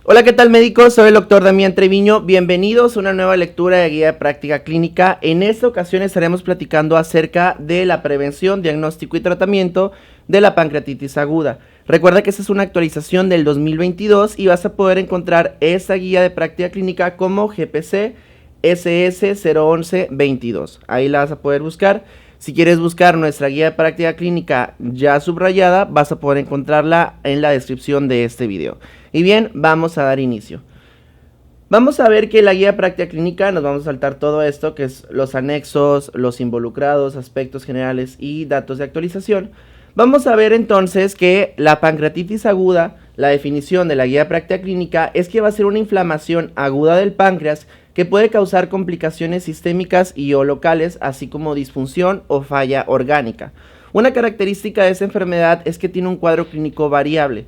Hola, ¿qué tal médicos? Soy el doctor Damián Treviño. Bienvenidos a una nueva lectura de guía de práctica clínica. En esta ocasión estaremos platicando acerca de la prevención, diagnóstico y tratamiento de la pancreatitis aguda. Recuerda que esta es una actualización del 2022 y vas a poder encontrar esta guía de práctica clínica como GPC SS01122. Ahí la vas a poder buscar. Si quieres buscar nuestra guía de práctica clínica ya subrayada, vas a poder encontrarla en la descripción de este video. Y bien, vamos a dar inicio. Vamos a ver que la guía de práctica clínica, nos vamos a saltar todo esto, que es los anexos, los involucrados, aspectos generales y datos de actualización. Vamos a ver entonces que la pancreatitis aguda, la definición de la guía de práctica clínica es que va a ser una inflamación aguda del páncreas que puede causar complicaciones sistémicas y o locales, así como disfunción o falla orgánica. Una característica de esta enfermedad es que tiene un cuadro clínico variable.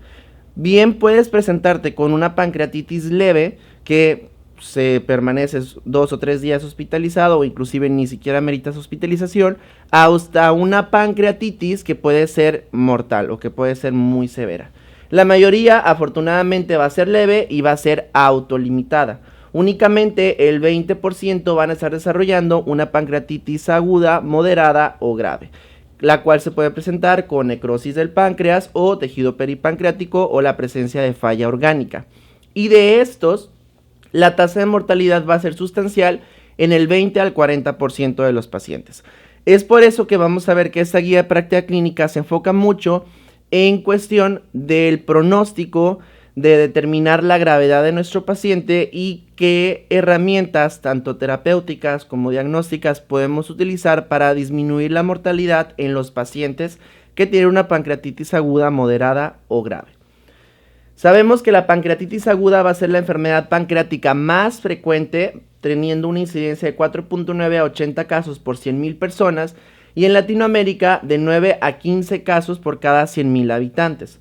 Bien puedes presentarte con una pancreatitis leve que se permaneces 2 o 3 días hospitalizado o inclusive ni siquiera meritas hospitalización, hasta una pancreatitis que puede ser mortal o que puede ser muy severa. La mayoría afortunadamente va a ser leve y va a ser autolimitada. Únicamente el 20% van a estar desarrollando una pancreatitis aguda, moderada o grave, la cual se puede presentar con necrosis del páncreas o tejido peripancreático o la presencia de falla orgánica. Y de estos, la tasa de mortalidad va a ser sustancial en el 20 al 40% de los pacientes. Es por eso que vamos a ver que esta guía de práctica clínica se enfoca mucho en cuestión del pronóstico, de determinar la gravedad de nuestro paciente y qué herramientas, tanto terapéuticas como diagnósticas, podemos utilizar para disminuir la mortalidad en los pacientes que tienen una pancreatitis aguda, moderada o grave. Sabemos que la pancreatitis aguda va a ser la enfermedad pancreática más frecuente, teniendo una incidencia de 4.9 a 80 casos por 100,000 personas y en Latinoamérica de 9 a 15 casos por cada 100,000 habitantes.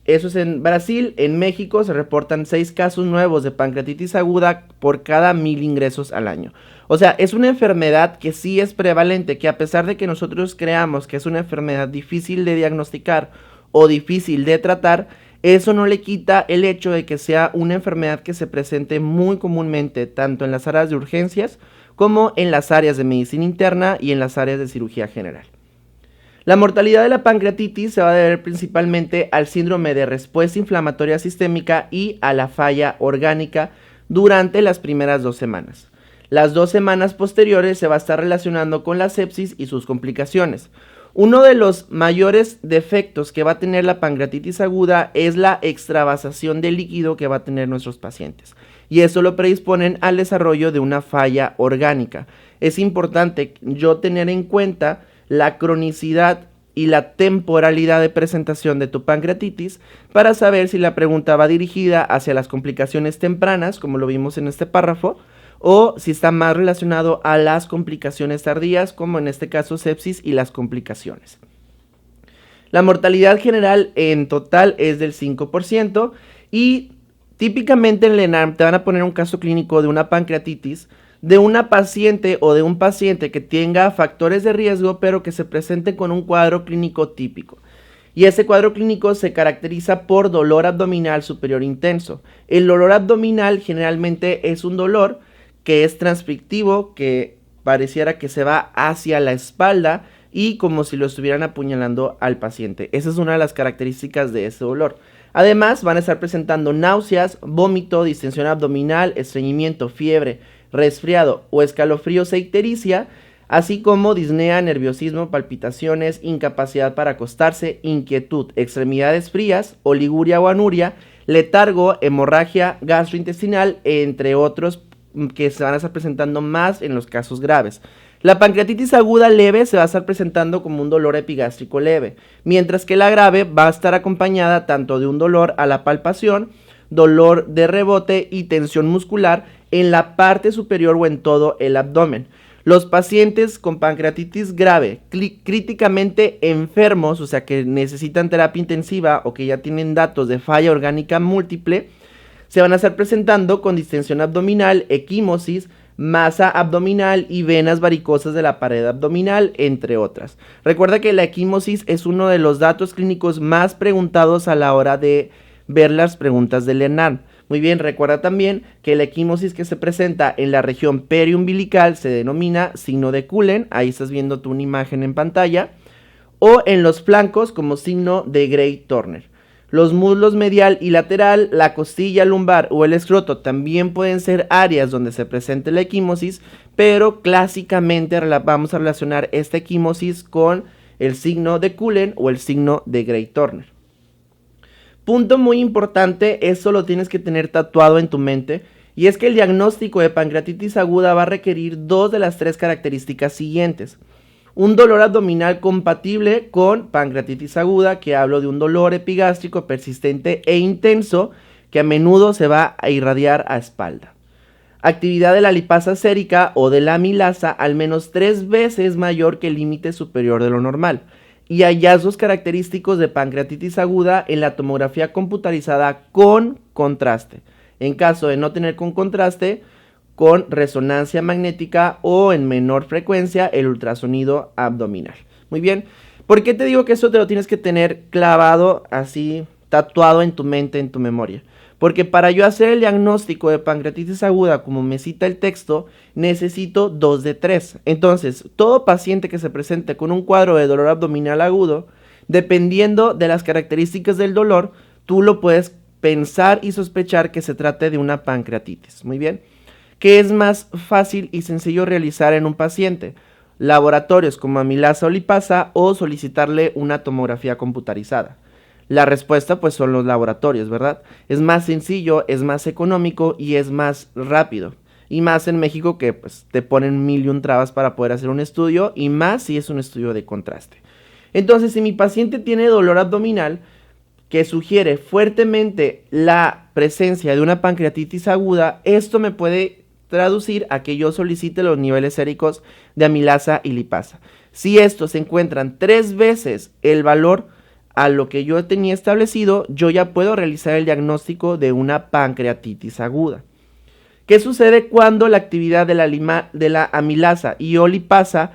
Eso es en Brasil. En México se reportan 6 casos nuevos de pancreatitis aguda por cada 1,000 ingresos al año. O sea, es una enfermedad que sí es prevalente, que a pesar de que nosotros creamos que es una enfermedad difícil de diagnosticar o difícil de tratar, eso no le quita el hecho de que sea una enfermedad que se presente muy comúnmente tanto en las áreas de urgencias como en las áreas de medicina interna y en las áreas de cirugía general. La mortalidad de la pancreatitis se va a deber principalmente al síndrome de respuesta inflamatoria sistémica y a la falla orgánica durante las primeras 2 semanas. Las 2 semanas posteriores se va a estar relacionando con la sepsis y sus complicaciones. Uno de los mayores defectos que va a tener la pancreatitis aguda es la extravasación de líquido que va a tener nuestros pacientes. Y eso lo predisponen al desarrollo de una falla orgánica. Es importante yo tener en cuenta la cronicidad y la temporalidad de presentación de tu pancreatitis para saber si la pregunta va dirigida hacia las complicaciones tempranas, como lo vimos en este párrafo, o si está más relacionado a las complicaciones tardías, como en este caso sepsis y las complicaciones. La mortalidad general en total es del 5% y típicamente en el ENARM te van a poner un caso clínico de una pancreatitis de una paciente o de un paciente que tenga factores de riesgo pero que se presente con un cuadro clínico típico. Y ese cuadro clínico se caracteriza por dolor abdominal superior intenso. El dolor abdominal generalmente es un dolor que es transfictivo, que pareciera que se va hacia la espalda y como si lo estuvieran apuñalando al paciente. Esa es una de las características de ese dolor. Además van a estar presentando náuseas, vómito, distensión abdominal, estreñimiento, fiebre, resfriado o escalofríos e ictericia, así como disnea, nerviosismo, palpitaciones, incapacidad para acostarse, inquietud, extremidades frías, oliguria o anuria, letargo, hemorragia gastrointestinal, entre otros que se van a estar presentando más en los casos graves. La pancreatitis aguda leve se va a estar presentando como un dolor epigástrico leve, mientras que la grave va a estar acompañada tanto de un dolor a la palpación, dolor de rebote y tensión muscular en la parte superior o en todo el abdomen. Los pacientes con pancreatitis grave, críticamente enfermos, o sea que necesitan terapia intensiva o que ya tienen datos de falla orgánica múltiple, se van a estar presentando con distensión abdominal, equimosis, masa abdominal y venas varicosas de la pared abdominal, entre otras. Recuerda que la equimosis es uno de los datos clínicos más preguntados a la hora de ver las preguntas del ENARM. Muy bien, recuerda también que la equimosis que se presenta en la región periumbilical se denomina signo de Cullen, ahí estás viendo tú una imagen en pantalla, o en los flancos como signo de Gray-Turner. Los muslos medial y lateral, la costilla lumbar o el escroto también pueden ser áreas donde se presente la equimosis, pero clásicamente vamos a relacionar esta equimosis con el signo de Cullen o el signo de Gray-Turner. Punto muy importante, eso lo tienes que tener tatuado en tu mente, y es que el diagnóstico de pancreatitis aguda va a requerir dos de las tres características siguientes. Un dolor abdominal compatible con pancreatitis aguda, que hablo de un dolor epigástrico persistente e intenso que a menudo se va a irradiar a espalda. Actividad de la lipasa sérica o de la amilasa al menos 3 veces mayor que el límite superior de lo normal. Y hallazgos característicos de pancreatitis aguda en la tomografía computarizada con contraste. En caso de no tener con contraste, con resonancia magnética o en menor frecuencia el ultrasonido abdominal. Muy bien, ¿por qué te digo que eso te lo tienes que tener clavado así, tatuado en tu mente, en tu memoria? Porque para yo hacer el diagnóstico de pancreatitis aguda, como me cita el texto, necesito 2 de 3. Entonces, todo paciente que se presente con un cuadro de dolor abdominal agudo, dependiendo de las características del dolor, tú lo puedes pensar y sospechar que se trate de una pancreatitis. Muy bien. ¿Qué es más fácil y sencillo realizar en un paciente? Laboratorios como amilasa o lipasa o solicitarle una tomografía computarizada. La respuesta pues son los laboratorios, ¿verdad? Es más sencillo, es más económico y es más rápido. Y más en México que pues te ponen 1001 trabas para poder hacer un estudio y más si es un estudio de contraste. Entonces, si mi paciente tiene dolor abdominal que sugiere fuertemente la presencia de una pancreatitis aguda, esto me puede traducir a que yo solicite los niveles séricos de amilasa y lipasa. Si estos se encuentran 3 veces el valor a lo que yo tenía establecido, yo ya puedo realizar el diagnóstico de una pancreatitis aguda. ¿Qué sucede cuando la actividad de la amilasa y o lipasa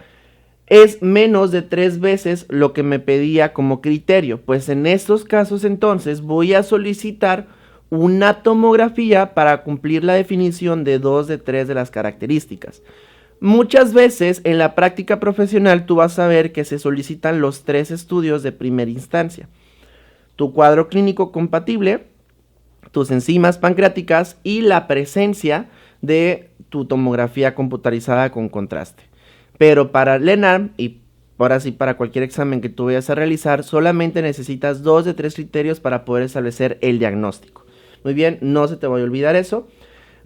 es menos de 3 veces lo que me pedía como criterio? Pues en estos casos entonces voy a solicitar una tomografía para cumplir la definición de 2 de 3 de las características. Muchas veces en la práctica profesional tú vas a ver que se solicitan los 3 estudios de primera instancia. Tu cuadro clínico compatible, tus enzimas pancreáticas y la presencia de tu tomografía computarizada con contraste. Pero para el ENARM y ahora sí para cualquier examen que tú vayas a realizar, solamente necesitas 2 de 3 criterios para poder establecer el diagnóstico. Muy bien, no se te vaya a olvidar eso.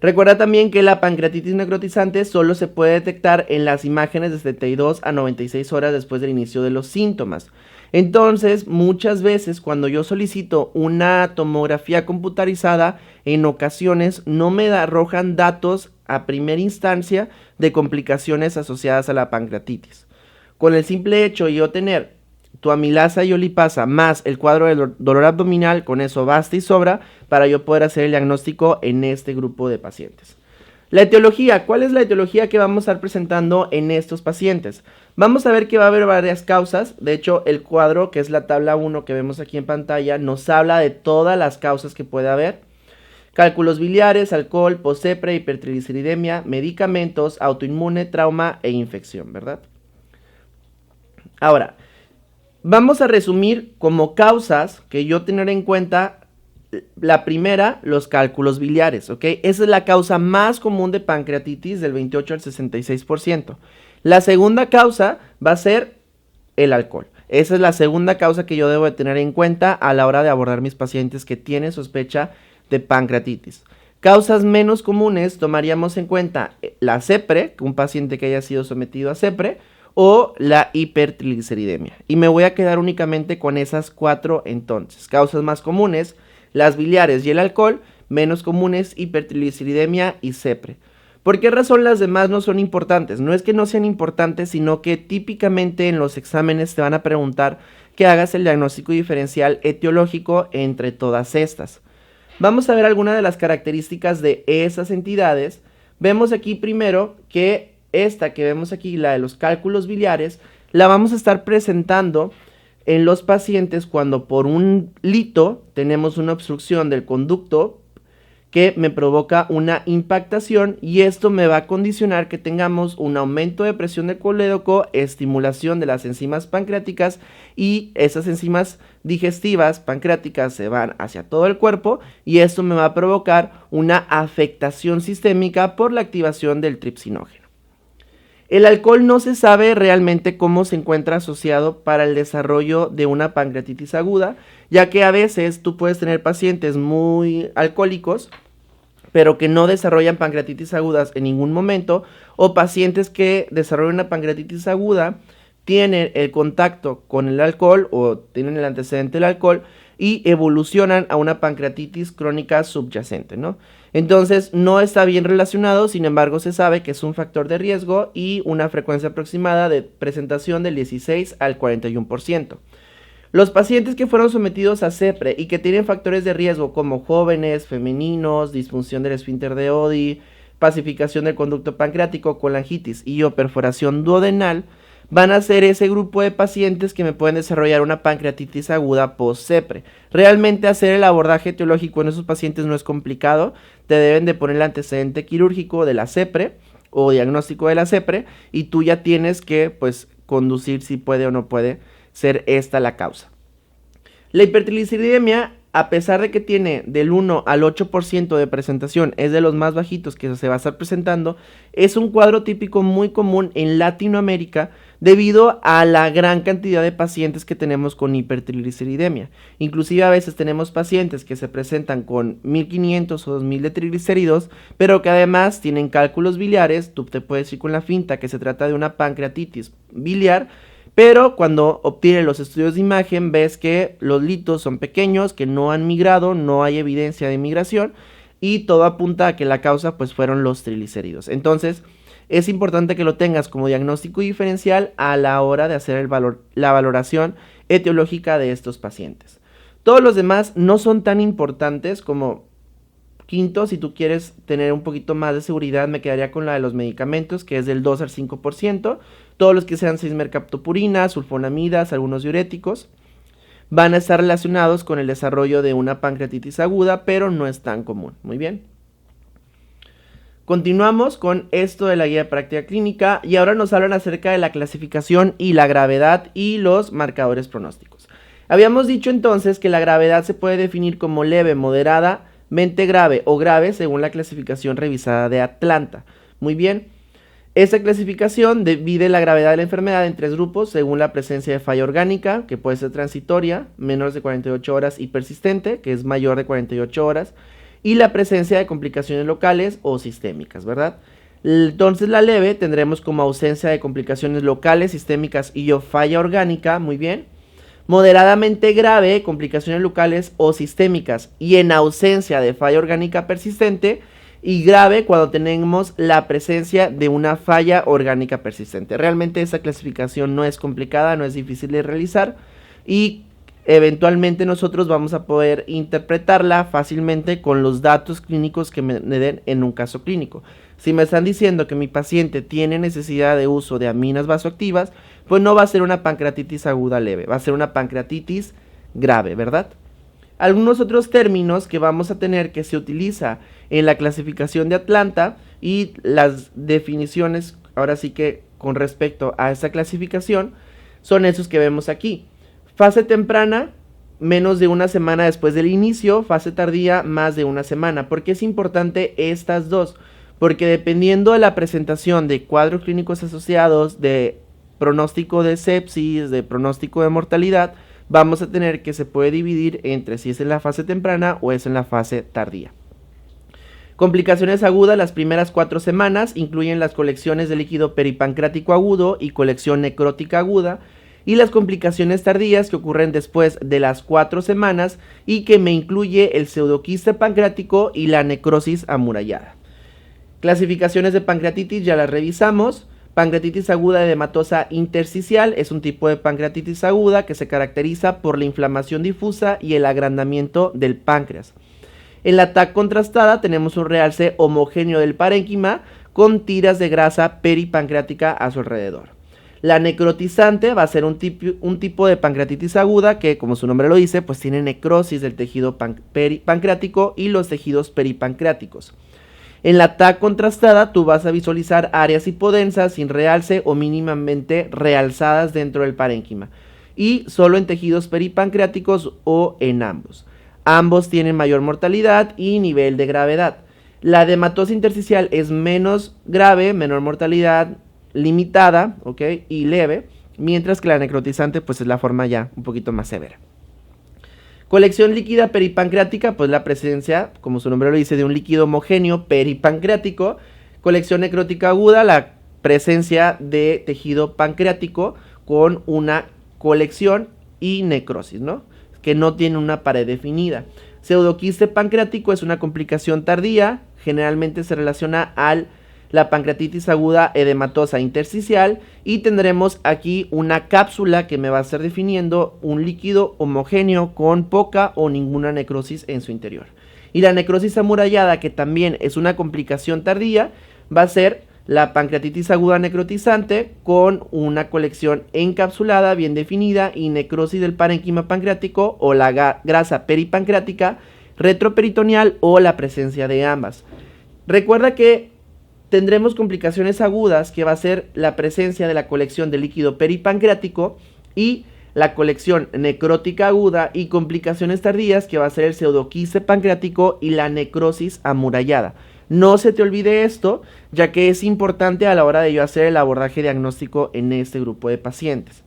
Recuerda también que la pancreatitis necrotizante solo se puede detectar en las imágenes de 72 a 96 horas después del inicio de los síntomas. Entonces, muchas veces cuando yo solicito una tomografía computarizada, en ocasiones no me arrojan datos a primera instancia de complicaciones asociadas a la pancreatitis. Con el simple hecho de yo tener tu amilasa y lipasa más el cuadro de dolor abdominal, con eso basta y sobra para yo poder hacer el diagnóstico en este grupo de pacientes. La etiología, ¿cuál es la etiología que vamos a estar presentando en estos pacientes? Vamos a ver que va a haber varias causas. De hecho, el cuadro, que es la tabla 1 que vemos aquí en pantalla, nos habla de todas las causas que puede haber. Cálculos biliares, alcohol, posepre, hipertrigliceridemia, medicamentos, autoinmune, trauma e infección, ¿verdad? Ahora, vamos a resumir como causas que yo tener en cuenta. La primera, los cálculos biliares, ¿ok? Esa es la causa más común de pancreatitis, del 28 al 66%. La segunda causa va a ser el alcohol. Esa es la segunda causa que yo debo de tener en cuenta a la hora de abordar mis pacientes que tienen sospecha de pancreatitis. Causas menos comunes tomaríamos en cuenta la CEPRE, un paciente que haya sido sometido a CEPRE, o la hipertrigliceridemia. Y me voy a quedar únicamente con esas 4 entonces. Causas más comunes: las biliares y el alcohol, menos comunes, hipertrigliceridemia y CEPRE. ¿Por qué razón las demás no son importantes? No es que no sean importantes, sino que típicamente en los exámenes te van a preguntar que hagas el diagnóstico diferencial etiológico entre todas estas. Vamos a ver algunas de las características de esas entidades. Vemos aquí primero que esta que vemos aquí, la de los cálculos biliares, la vamos a estar presentando en los pacientes cuando por un lito tenemos una obstrucción del conducto que me provoca una impactación y esto me va a condicionar que tengamos un aumento de presión del colédoco, estimulación de las enzimas pancreáticas y esas enzimas digestivas pancreáticas se van hacia todo el cuerpo y esto me va a provocar una afectación sistémica por la activación del tripsinógeno. El alcohol no se sabe realmente cómo se encuentra asociado para el desarrollo de una pancreatitis aguda, ya que a veces tú puedes tener pacientes muy alcohólicos, pero que no desarrollan pancreatitis agudas en ningún momento, o pacientes que desarrollan una pancreatitis aguda, tienen el contacto con el alcohol o tienen el antecedente del alcohol y evolucionan a una pancreatitis crónica subyacente, ¿no? Entonces no está bien relacionado, sin embargo se sabe que es un factor de riesgo y una frecuencia aproximada de presentación del 16 al 41%. Los pacientes que fueron sometidos a CEPRE y que tienen factores de riesgo como jóvenes, femeninos, disfunción del esfínter de Oddi, pacificación del conducto pancreático, colangitis y o perforación duodenal, van a ser ese grupo de pacientes que me pueden desarrollar una pancreatitis aguda post-CEPRE. Realmente hacer el abordaje etiológico en esos pacientes no es complicado, te deben de poner el antecedente quirúrgico de la CEPRE o diagnóstico de la CEPRE y tú ya tienes que pues conducir si puede o no puede ser esta la causa. La hipertrigliceridemia, a pesar de que tiene del 1 al 8% de presentación, es de los más bajitos que se va a estar presentando, es un cuadro típico muy común en Latinoamérica debido a la gran cantidad de pacientes que tenemos con hipertrigliceridemia. Inclusive a veces tenemos pacientes que se presentan con 1500 o 2000 de triglicéridos, pero que además tienen cálculos biliares. Tú te puedes ir con la finta que se trata de una pancreatitis biliar, pero cuando obtienes los estudios de imagen ves que los litos son pequeños, que no han migrado, no hay evidencia de migración y todo apunta a que la causa pues fueron los triglicéridos. Entonces es importante que lo tengas como diagnóstico diferencial a la hora de hacer la valoración etiológica de estos pacientes. Todos los demás no son tan importantes como quinto. Si tú quieres tener un poquito más de seguridad, me quedaría con la de los medicamentos, que es del 2 al 5%. Todos los que sean 6-mercaptopurina, sulfonamidas, algunos diuréticos, van a estar relacionados con el desarrollo de una pancreatitis aguda, pero no es tan común. Muy bien. Continuamos con esto de la guía de práctica clínica y ahora nos hablan acerca de la clasificación y la gravedad y los marcadores pronósticos. Habíamos dicho entonces que la gravedad se puede definir como leve, moderadamente grave o grave según la clasificación revisada de Atlanta. Muy bien. Esta clasificación divide la gravedad de la enfermedad en 3 grupos según la presencia de falla orgánica, que puede ser transitoria, menor de 48 horas, y persistente, que es mayor de 48 horas, y la presencia de complicaciones locales o sistémicas, ¿verdad? Entonces la leve tendremos como ausencia de complicaciones locales, sistémicas y o falla orgánica, muy bien. Moderadamente grave, complicaciones locales o sistémicas y en ausencia de falla orgánica persistente, y grave cuando tenemos la presencia de una falla orgánica persistente. Realmente esta clasificación no es complicada, no es difícil de realizar y eventualmente nosotros vamos a poder interpretarla fácilmente con los datos clínicos que me den en un caso clínico. Si me están diciendo que mi paciente tiene necesidad de uso de aminas vasoactivas, pues no va a ser una pancreatitis aguda leve, va a ser una pancreatitis grave, ¿verdad? Algunos otros términos que vamos a tener que se utiliza en la clasificación de Atlanta y las definiciones, ahora sí que con respecto a esta clasificación, son esos que vemos aquí. Fase temprana, menos de una semana después del inicio. Fase tardía, más de una semana. ¿Por qué es importante estas dos? Porque dependiendo de la presentación de cuadros clínicos asociados, de pronóstico de sepsis, de pronóstico de mortalidad, vamos a tener que se puede dividir entre si es en la fase temprana o es en la fase tardía. Complicaciones agudas, las primeras 4 semanas incluyen las colecciones de líquido peripancreático agudo y colección necrótica aguda, y las complicaciones tardías que ocurren después de las 4 semanas y que me incluye el pseudoquiste pancreático y la necrosis amurallada. Clasificaciones de pancreatitis ya las revisamos. Pancreatitis aguda edematosa intersticial es un tipo de pancreatitis aguda que se caracteriza por la inflamación difusa y el agrandamiento del páncreas. En la TAC contrastada tenemos un realce homogéneo del parénquima con tiras de grasa peripancreática a su alrededor. La necrotizante va a ser un tipo de pancreatitis aguda que, como su nombre lo dice, pues tiene necrosis del tejido pancreático y los tejidos peripancreáticos. En la TAC contrastada tú vas a visualizar áreas hipodensas sin realce o mínimamente realzadas dentro del parénquima y solo en tejidos peripancreáticos o en ambos. Ambos tienen mayor mortalidad y nivel de gravedad. La edematosis intersticial es menos grave, menor mortalidad, limitada, ¿ok? Y leve, mientras que la necrotizante pues es la forma ya un poquito más severa. Colección líquida peripancreática, pues la presencia, como su nombre lo dice, de un líquido homogéneo peripancreático. Colección necrótica aguda, la presencia de tejido pancreático con una colección y necrosis, ¿no? Que no tiene una pared definida. Pseudoquiste pancreático es una complicación tardía, generalmente se relaciona a la pancreatitis aguda edematosa intersticial y tendremos aquí una cápsula que me va a estar definiendo un líquido homogéneo con poca o ninguna necrosis en su interior. Y la necrosis amurallada, que también es una complicación tardía, va a ser la pancreatitis aguda necrotizante con una colección encapsulada bien definida y necrosis del parénquima pancreático o la grasa peripancreática, retroperitoneal o la presencia de ambas. Recuerda que tendremos complicaciones agudas que va a ser la presencia de la colección de líquido peripancreático y la colección necrótica aguda y complicaciones tardías que va a ser el pseudoquiste pancreático y la necrosis amurallada. No se te olvide esto, ya que es importante a la hora de yo hacer el abordaje diagnóstico en este grupo de pacientes.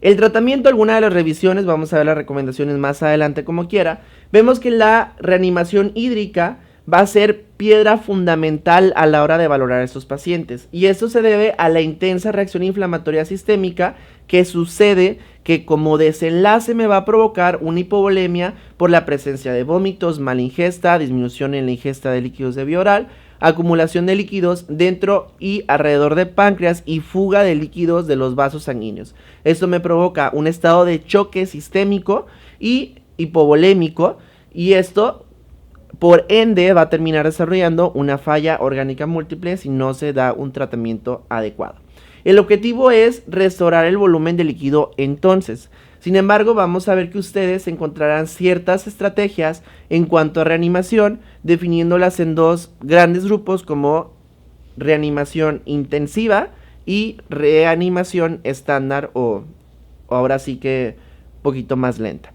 El tratamiento, alguna de las revisiones, vamos a ver las recomendaciones más adelante como quiera. Vemos que la reanimación hídrica va a ser piedra fundamental a la hora de valorar a estos pacientes. Y esto se debe a la intensa reacción inflamatoria sistémica que sucede, que como desenlace me va a provocar una hipovolemia por la presencia de vómitos, mala ingesta, disminución en la ingesta de líquidos de vía oral, acumulación de líquidos dentro y alrededor del páncreas y fuga de líquidos de los vasos sanguíneos. Esto me provoca un estado de choque sistémico y hipovolémico, y esto por ende va a terminar desarrollando una falla orgánica múltiple si no se da un tratamiento adecuado. El objetivo es restaurar el volumen de líquido entonces. Sin embargo, vamos a ver que ustedes encontrarán ciertas estrategias en cuanto a reanimación, definiéndolas en dos grandes grupos como reanimación intensiva y reanimación estándar o ahora sí que un poquito más lenta.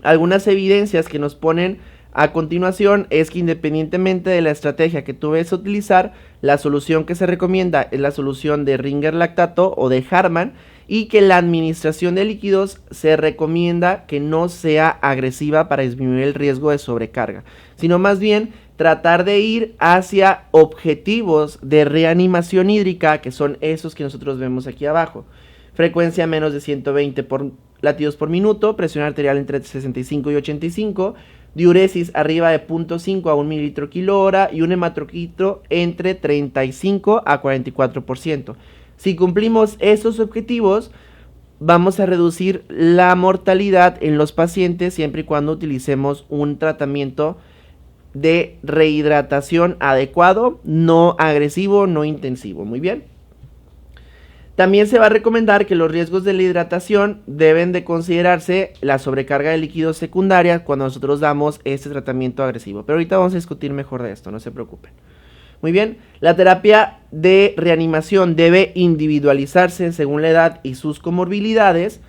Algunas evidencias que nos ponen a continuación es que independientemente de la estrategia que tú vayas a utilizar, la solución que se recomienda es la solución de Ringer lactato o de Harman, y que la administración de líquidos se recomienda que no sea agresiva para disminuir el riesgo de sobrecarga, sino más bien tratar de ir hacia objetivos de reanimación hídrica, que son esos que nosotros vemos aquí abajo. Frecuencia menos de 120 latidos por minuto, presión arterial entre 65 y 85, diuresis arriba de 0.5 a 1 mililitro kilo hora y un hematocrito entre 35 a 44%. Si cumplimos esos objetivos, vamos a reducir la mortalidad en los pacientes siempre y cuando utilicemos un tratamiento de rehidratación adecuado, no agresivo, no intensivo. Muy bien. También se va a recomendar que los riesgos de la hidratación deben de considerarse la sobrecarga de líquidos secundaria cuando nosotros damos este tratamiento agresivo. Pero ahorita vamos a discutir mejor de esto, no se preocupen. Muy bien, la terapia de reanimación debe individualizarse según la edad y sus comorbilidades.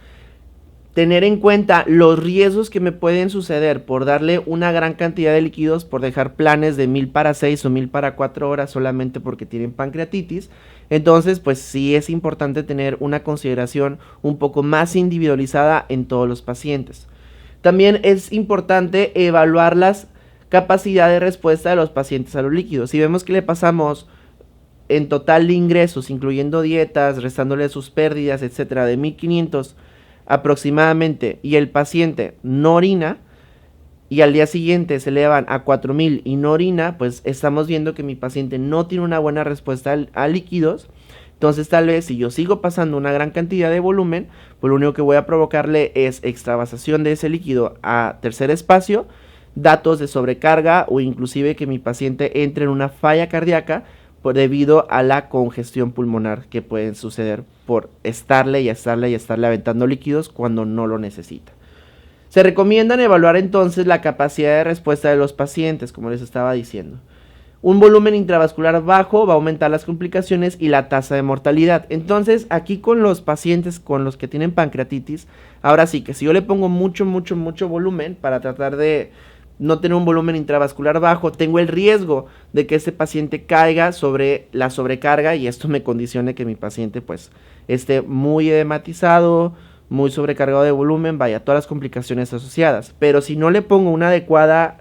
Tener en cuenta los riesgos que me pueden suceder por darle una gran cantidad de líquidos, por dejar planes de 1000 para 6 o 1000 para 4 horas solamente porque tienen pancreatitis. Entonces, pues sí es importante tener una consideración un poco más individualizada en todos los pacientes. También es importante evaluar las capacidad de respuesta de los pacientes a los líquidos. Si vemos que le pasamos en total de ingresos, incluyendo dietas, restándole sus pérdidas, etcétera, de 1500 aproximadamente, y el paciente no orina, y al día siguiente se elevan a 4000 y no orina, pues estamos viendo que mi paciente no tiene una buena respuesta a líquidos. Entonces tal vez si yo sigo pasando una gran cantidad de volumen, pues lo único que voy a provocarle es extravasación de ese líquido a tercer espacio, datos de sobrecarga o inclusive que mi paciente entre en una falla cardíaca debido a la congestión pulmonar que puede suceder por estarle aventando líquidos cuando no lo necesita. Se recomiendan evaluar entonces la capacidad de respuesta de los pacientes, como les estaba diciendo. Un volumen intravascular bajo va a aumentar las complicaciones y la tasa de mortalidad. Entonces, aquí con los pacientes con los que tienen pancreatitis, ahora sí que si yo le pongo mucho volumen para tratar de no tener un volumen intravascular bajo, tengo el riesgo de que ese paciente caiga sobre la sobrecarga y esto me condicione que mi paciente pues esté muy edematizado, muy sobrecargado de volumen, vaya, todas las complicaciones asociadas. Pero si no le pongo un adecuado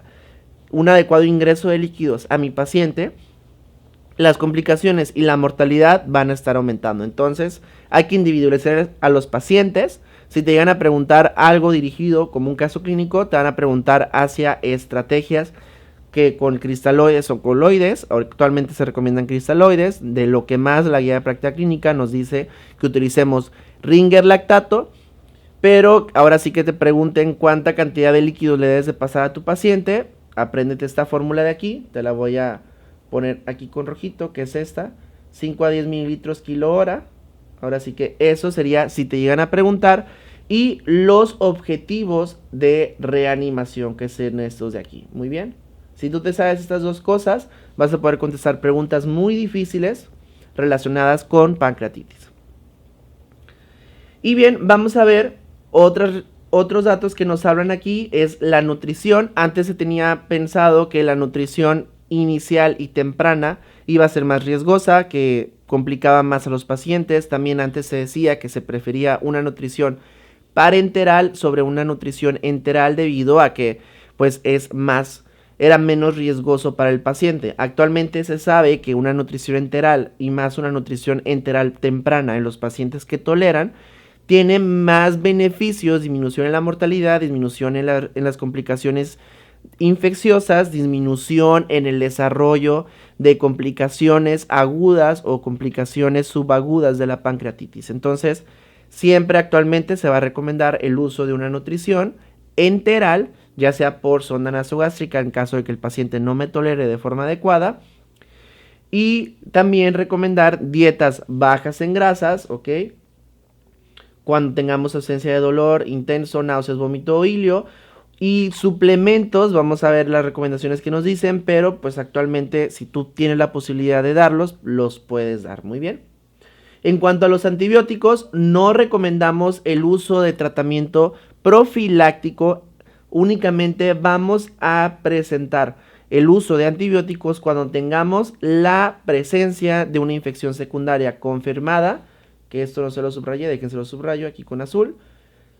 ingreso de líquidos a mi paciente, las complicaciones y la mortalidad van a estar aumentando. Entonces hay que individualizar a los pacientes. Si te llegan a preguntar algo dirigido como un caso clínico, te van a preguntar hacia estrategias que con cristaloides o coloides. Actualmente se recomiendan cristaloides. De lo que más la guía de práctica clínica nos dice que utilicemos Ringer lactato. Pero ahora sí que te pregunten cuánta cantidad de líquidos le debes de pasar a tu paciente. Apréndete esta fórmula de aquí. Te la voy a poner aquí con rojito, que es esta. 5 a 10 mililitros kilo hora. Ahora sí que eso sería si te llegan a preguntar. Y los objetivos de reanimación, que son estos de aquí. Muy bien. Si tú te sabes estas dos cosas, vas a poder contestar preguntas muy difíciles relacionadas con pancreatitis. Y bien, vamos a ver otros datos que nos hablan aquí. Es la nutrición. Antes se tenía pensado que la nutrición inicial y temprana iba a ser más riesgosa, que complicaba más a los pacientes. También antes se decía que se prefería una nutrición parenteral sobre una nutrición enteral debido a que pues era menos riesgoso para el paciente. Actualmente se sabe que una nutrición enteral y más una nutrición enteral temprana en los pacientes que toleran tiene más beneficios, disminución en la mortalidad, disminución en las complicaciones infecciosas, disminución en el desarrollo de complicaciones agudas o complicaciones subagudas de la pancreatitis. Entonces, siempre actualmente se va a recomendar el uso de una nutrición enteral, ya sea por sonda nasogástrica en caso de que el paciente no me tolere de forma adecuada. Y también recomendar dietas bajas en grasas, ¿ok? Cuando tengamos ausencia de dolor intenso, náuseas, vómito o ilio. Y suplementos, vamos a ver las recomendaciones que nos dicen, pero pues actualmente si tú tienes la posibilidad de darlos, los puedes dar. Muy bien. En cuanto a los antibióticos, no recomendamos el uso de tratamiento profiláctico. Únicamente vamos a presentar el uso de antibióticos cuando tengamos la presencia de una infección secundaria confirmada, que esto no se lo subrayé, déjenselo subrayo aquí con azul.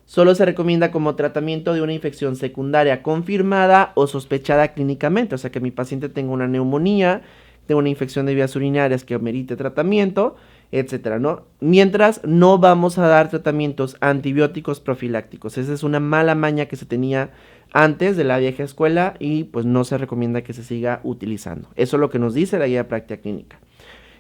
Solo se recomienda como tratamiento de una infección secundaria confirmada o sospechada clínicamente, o sea que mi paciente tenga una neumonía, tenga una infección de vías urinarias que merite tratamiento, etcétera, ¿no? Mientras no vamos a dar tratamientos antibióticos profilácticos. Esa es una mala maña que se tenía antes de la vieja escuela y pues no se recomienda que se siga utilizando. Eso es lo que nos dice la guía de práctica clínica.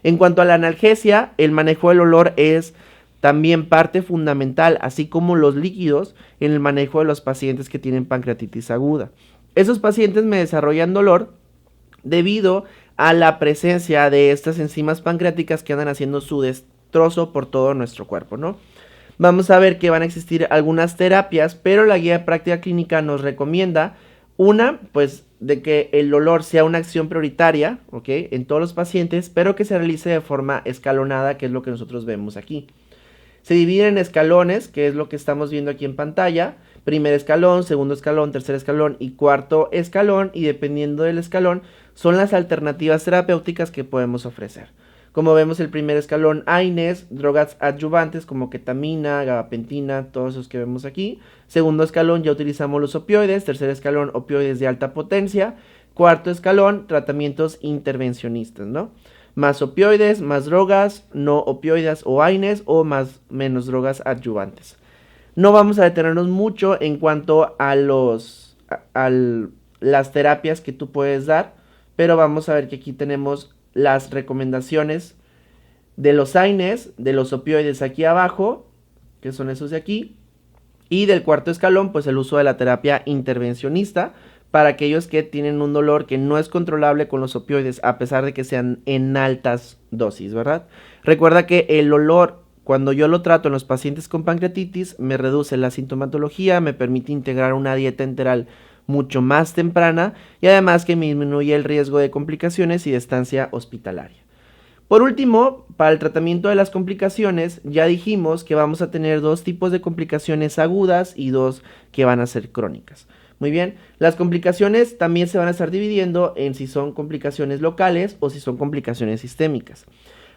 En cuanto a la analgesia, el manejo del olor es también parte fundamental, así como los líquidos, en el manejo de los pacientes que tienen pancreatitis aguda. Esos pacientes me desarrollan dolor debido a la presencia de estas enzimas pancreáticas que andan haciendo su destrozo por todo nuestro cuerpo, ¿no? Vamos a ver que van a existir algunas terapias, pero la guía de práctica clínica nos recomienda una, pues, de que el olor sea una acción prioritaria, ¿ok? En todos los pacientes, pero que se realice de forma escalonada, que es lo que nosotros vemos aquí. Se divide en escalones, que es lo que estamos viendo aquí en pantalla. Primer escalón, segundo escalón, tercer escalón y cuarto escalón. Y dependiendo del escalón, son las alternativas terapéuticas que podemos ofrecer. Como vemos, el primer escalón, AINES, drogas adyuvantes como ketamina, gabapentina, todos esos que vemos aquí. Segundo escalón, ya utilizamos los opioides. Tercer escalón, opioides de alta potencia. Cuarto escalón, tratamientos intervencionistas, ¿no? Más opioides, más drogas no opioides o AINES o menos drogas adyuvantes. No vamos a detenernos mucho en cuanto a las terapias que tú puedes dar, pero vamos a ver que aquí tenemos las recomendaciones de los AINES, de los opioides aquí abajo, que son esos de aquí, y del cuarto escalón, pues el uso de la terapia intervencionista para aquellos que tienen un dolor que no es controlable con los opioides, a pesar de que sean en altas dosis, ¿verdad? Recuerda que el olor, cuando yo lo trato en los pacientes con pancreatitis, me reduce la sintomatología, me permite integrar una dieta enteral mucho más temprana y además que me disminuye el riesgo de complicaciones y de estancia hospitalaria. Por último, para el tratamiento de las complicaciones, ya dijimos que vamos a tener dos tipos de complicaciones agudas y dos que van a ser crónicas. Muy bien, las complicaciones también se van a estar dividiendo en si son complicaciones locales o si son complicaciones sistémicas.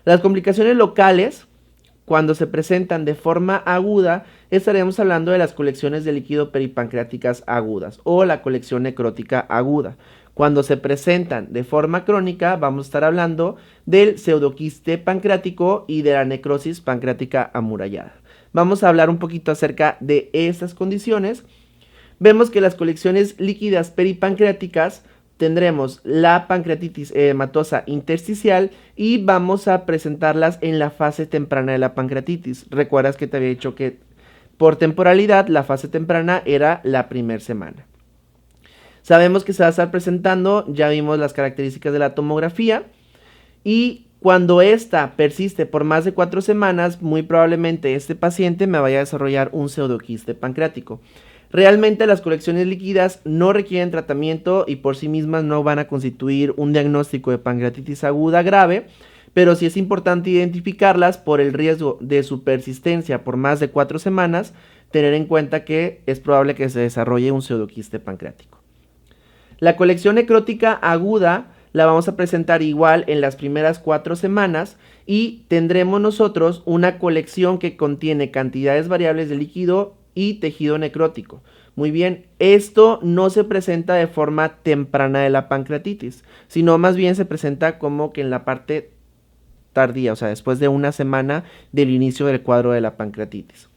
Las complicaciones locales, cuando se presentan de forma aguda, estaremos hablando de las colecciones de líquido peripancreáticas agudas o la colección necrótica aguda. Cuando se presentan de forma crónica, vamos a estar hablando del pseudoquiste pancreático y de la necrosis pancreática amurallada. Vamos a hablar un poquito acerca de estas condiciones. Vemos que las colecciones líquidas peripancreáticas tendremos la pancreatitis edematosa intersticial y vamos a presentarlas en la fase temprana de la pancreatitis. Recuerdas que te había dicho que por temporalidad la fase temprana era la primera semana. Sabemos que se va a estar presentando, ya vimos las características de la tomografía, y cuando esta persiste por más de 4 semanas, muy probablemente este paciente me vaya a desarrollar un pseudoquiste pancreático. Realmente las colecciones líquidas no requieren tratamiento y por sí mismas no van a constituir un diagnóstico de pancreatitis aguda grave, pero sí es importante identificarlas por el riesgo de su persistencia por más de 4 semanas, tener en cuenta que es probable que se desarrolle un pseudoquiste pancreático. La colección necrótica aguda la vamos a presentar igual en las primeras 4 semanas y tendremos nosotros una colección que contiene cantidades variables de líquido y tejido necrótico. Muy bien, esto no se presenta de forma temprana de la pancreatitis, sino más bien se presenta como que en la parte tardía, o sea, después de una semana del inicio del cuadro de la pancreatitis.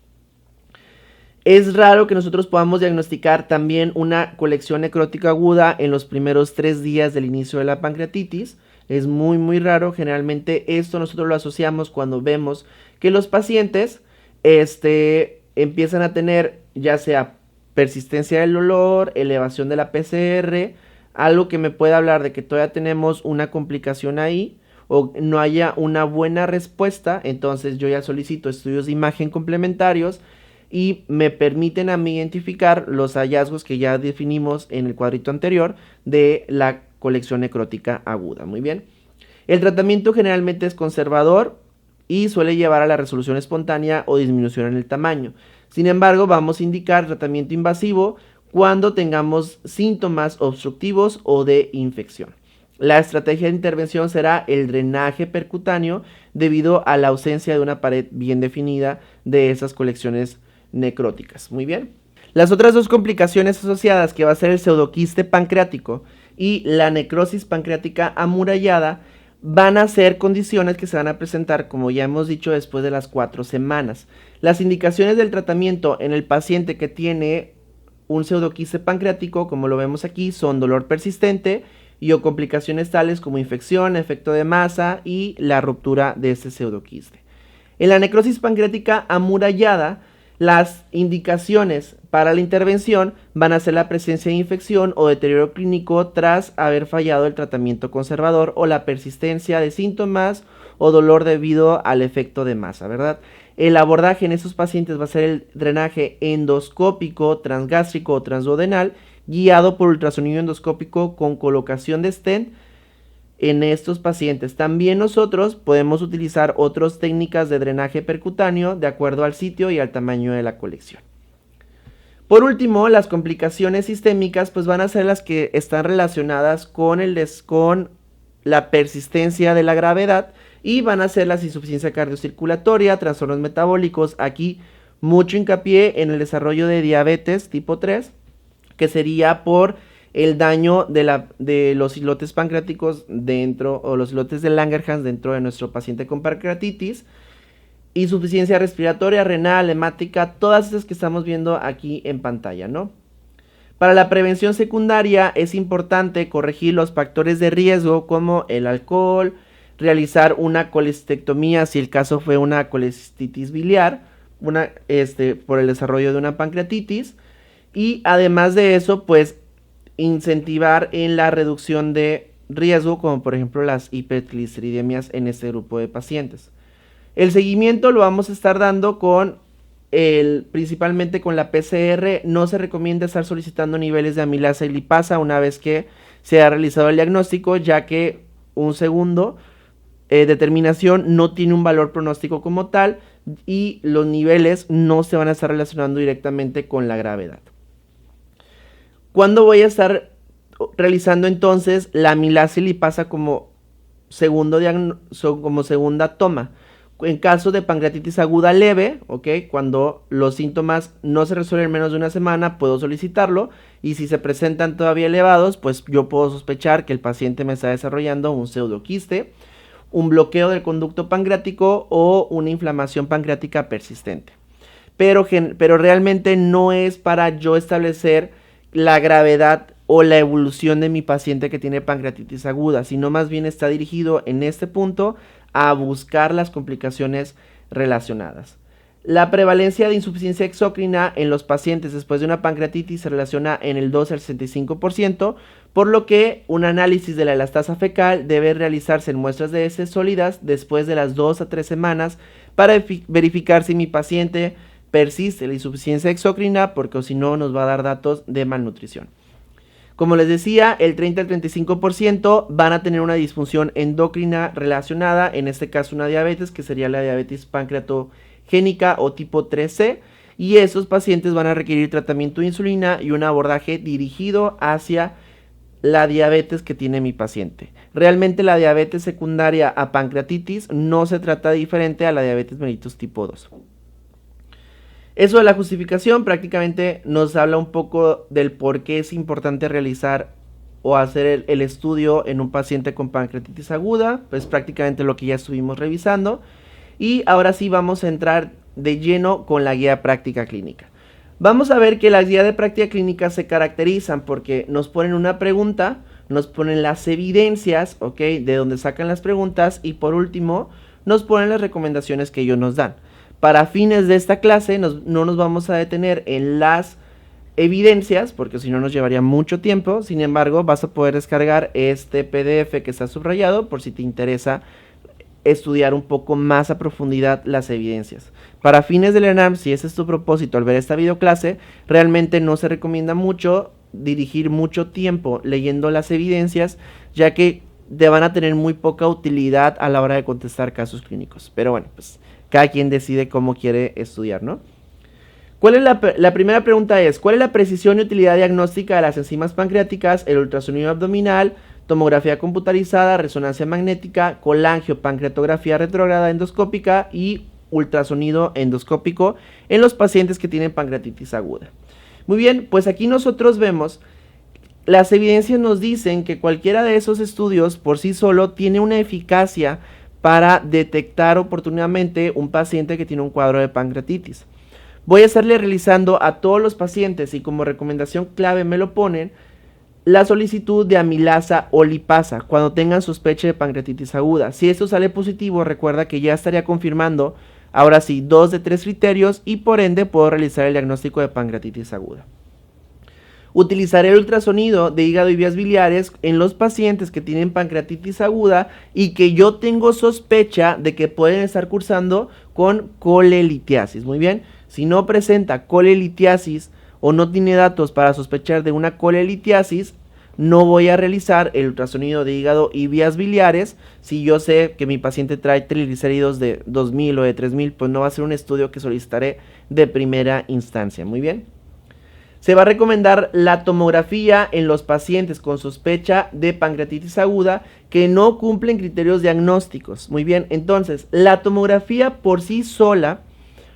Es raro que nosotros podamos diagnosticar también una colección necrótica aguda en los primeros 3 días del inicio de la pancreatitis. Es muy raro. Generalmente esto nosotros lo asociamos cuando vemos que los pacientes empiezan a tener ya sea persistencia del dolor, elevación de la PCR, algo que me puede hablar de que todavía tenemos una complicación ahí o no haya una buena respuesta. Entonces yo ya solicito estudios de imagen complementarios y me permiten a mí identificar los hallazgos que ya definimos en el cuadrito anterior de la colección necrótica aguda. Muy bien. El tratamiento generalmente es conservador y suele llevar a la resolución espontánea o disminución en el tamaño. Sin embargo, vamos a indicar tratamiento invasivo cuando tengamos síntomas obstructivos o de infección. La estrategia de intervención será el drenaje percutáneo debido a la ausencia de una pared bien definida de esas colecciones necróticas. Muy bien. Las otras dos complicaciones asociadas, que va a ser el pseudoquiste pancreático y la necrosis pancreática amurallada, van a ser condiciones que se van a presentar, como ya hemos dicho, después de las 4 semanas. Las indicaciones del tratamiento en el paciente que tiene un pseudoquiste pancreático, como lo vemos aquí, son dolor persistente y o complicaciones tales como infección, efecto de masa y la ruptura de este pseudoquiste. En la necrosis pancreática amurallada, las indicaciones para la intervención van a ser la presencia de infección o deterioro clínico tras haber fallado el tratamiento conservador o la persistencia de síntomas o dolor debido al efecto de masa, ¿verdad? El abordaje en estos pacientes va a ser el drenaje endoscópico, transgástrico o transduodenal, guiado por ultrasonido endoscópico con colocación de stent en estos pacientes. También nosotros podemos utilizar otras técnicas de drenaje percutáneo de acuerdo al sitio y al tamaño de la colección. Por último, las complicaciones sistémicas pues van a ser las que están relacionadas con la persistencia de la gravedad y van a ser la insuficiencia cardiocirculatoria, trastornos metabólicos. Aquí mucho hincapié en el desarrollo de diabetes tipo 3, que sería por el daño de los islotes pancreáticos dentro, o los islotes de Langerhans dentro de nuestro paciente con pancreatitis, insuficiencia respiratoria, renal, hemática, todas esas que estamos viendo aquí en pantalla, ¿no? Para la prevención secundaria es importante corregir los factores de riesgo como el alcohol, realizar una colestectomía si el caso fue una colestitis biliar, por el desarrollo de una pancreatitis, y además de eso, pues incentivar en la reducción de riesgo, como por ejemplo las hipertrigliceridemias en este grupo de pacientes. El seguimiento lo vamos a estar dando principalmente con la PCR. No se recomienda estar solicitando niveles de amilasa y lipasa una vez que se ha realizado el diagnóstico, ya que un segundo determinación no tiene un valor pronóstico como tal y los niveles no se van a estar relacionando directamente con la gravedad. ¿Cuándo voy a estar realizando entonces la amilasa y lipasa como segunda toma? En caso de pancreatitis aguda leve, ¿ok? Cuando los síntomas no se resuelven en menos de una semana, puedo solicitarlo. Y si se presentan todavía elevados, pues yo puedo sospechar que el paciente me está desarrollando un pseudoquiste, un bloqueo del conducto pancreático o una inflamación pancreática persistente. Pero realmente no es para yo establecer la gravedad o la evolución de mi paciente que tiene pancreatitis aguda, sino más bien está dirigido en este punto a buscar las complicaciones relacionadas. La prevalencia de insuficiencia exócrina en los pacientes después de una pancreatitis se relaciona en el 2 al 65%, por lo que un análisis de la elastasa fecal debe realizarse en muestras de heces sólidas después de las 2 a 3 semanas para verificar si mi paciente persiste la insuficiencia exócrina, porque si no nos va a dar datos de malnutrición. Como les decía, el 30 al 35% van a tener una disfunción endocrina relacionada, en este caso una diabetes, que sería la diabetes pancreatogénica o tipo 3C, y esos pacientes van a requerir tratamiento de insulina y un abordaje dirigido hacia la diabetes que tiene mi paciente. Realmente la diabetes secundaria a pancreatitis no se trata diferente a la diabetes mellitus tipo 2. Eso de la justificación prácticamente nos habla un poco del por qué es importante realizar o hacer el estudio en un paciente con pancreatitis aguda, pues prácticamente lo que ya estuvimos revisando. Y ahora sí vamos a entrar de lleno con la guía práctica clínica. Vamos a ver que las guías de práctica clínica se caracterizan porque nos ponen una pregunta, nos ponen las evidencias, ¿ok? De donde sacan las preguntas, y por último nos ponen las recomendaciones que ellos nos dan. Para fines de esta clase no nos vamos a detener en las evidencias, porque si no nos llevaría mucho tiempo. Sin embargo, vas a poder descargar este PDF que está subrayado por si te interesa estudiar un poco más a profundidad las evidencias. Para fines del ENARM, si ese es tu propósito al ver esta videoclase, realmente no se recomienda mucho dirigir mucho tiempo leyendo las evidencias, ya que te van a tener muy poca utilidad a la hora de contestar casos clínicos. Pero bueno, pues cada quien decide cómo quiere estudiar, ¿no? ¿Cuál es la primera pregunta es, ¿cuál es la precisión y utilidad diagnóstica de las enzimas pancreáticas, el ultrasonido abdominal, tomografía computarizada, resonancia magnética, colangiopancreatografía retrógrada endoscópica y ultrasonido endoscópico en los pacientes que tienen pancreatitis aguda? Muy bien, pues aquí nosotros vemos, las evidencias nos dicen que cualquiera de esos estudios por sí solo tiene una eficacia para detectar oportunamente un paciente que tiene un cuadro de pancreatitis. Voy a estarle realizando a todos los pacientes, y como recomendación clave me lo ponen, la solicitud de amilasa o lipasa cuando tengan sospecha de pancreatitis aguda. Si esto sale positivo, recuerda que ya estaría confirmando, ahora sí, 2 de 3 criterios, y por ende puedo realizar el diagnóstico de pancreatitis aguda. Utilizaré el ultrasonido de hígado y vías biliares en los pacientes que tienen pancreatitis aguda y que yo tengo sospecha de que pueden estar cursando con colelitiasis. Muy bien, si no presenta colelitiasis o no tiene datos para sospechar de una colelitiasis, no voy a realizar el ultrasonido de hígado y vías biliares. Si yo sé que mi paciente trae triglicéridos de 2000 o de 3000, pues no va a ser un estudio que solicitaré de primera instancia. Muy bien. Se va a recomendar la tomografía en los pacientes con sospecha de pancreatitis aguda que no cumplen criterios diagnósticos. Muy bien, entonces la tomografía por sí sola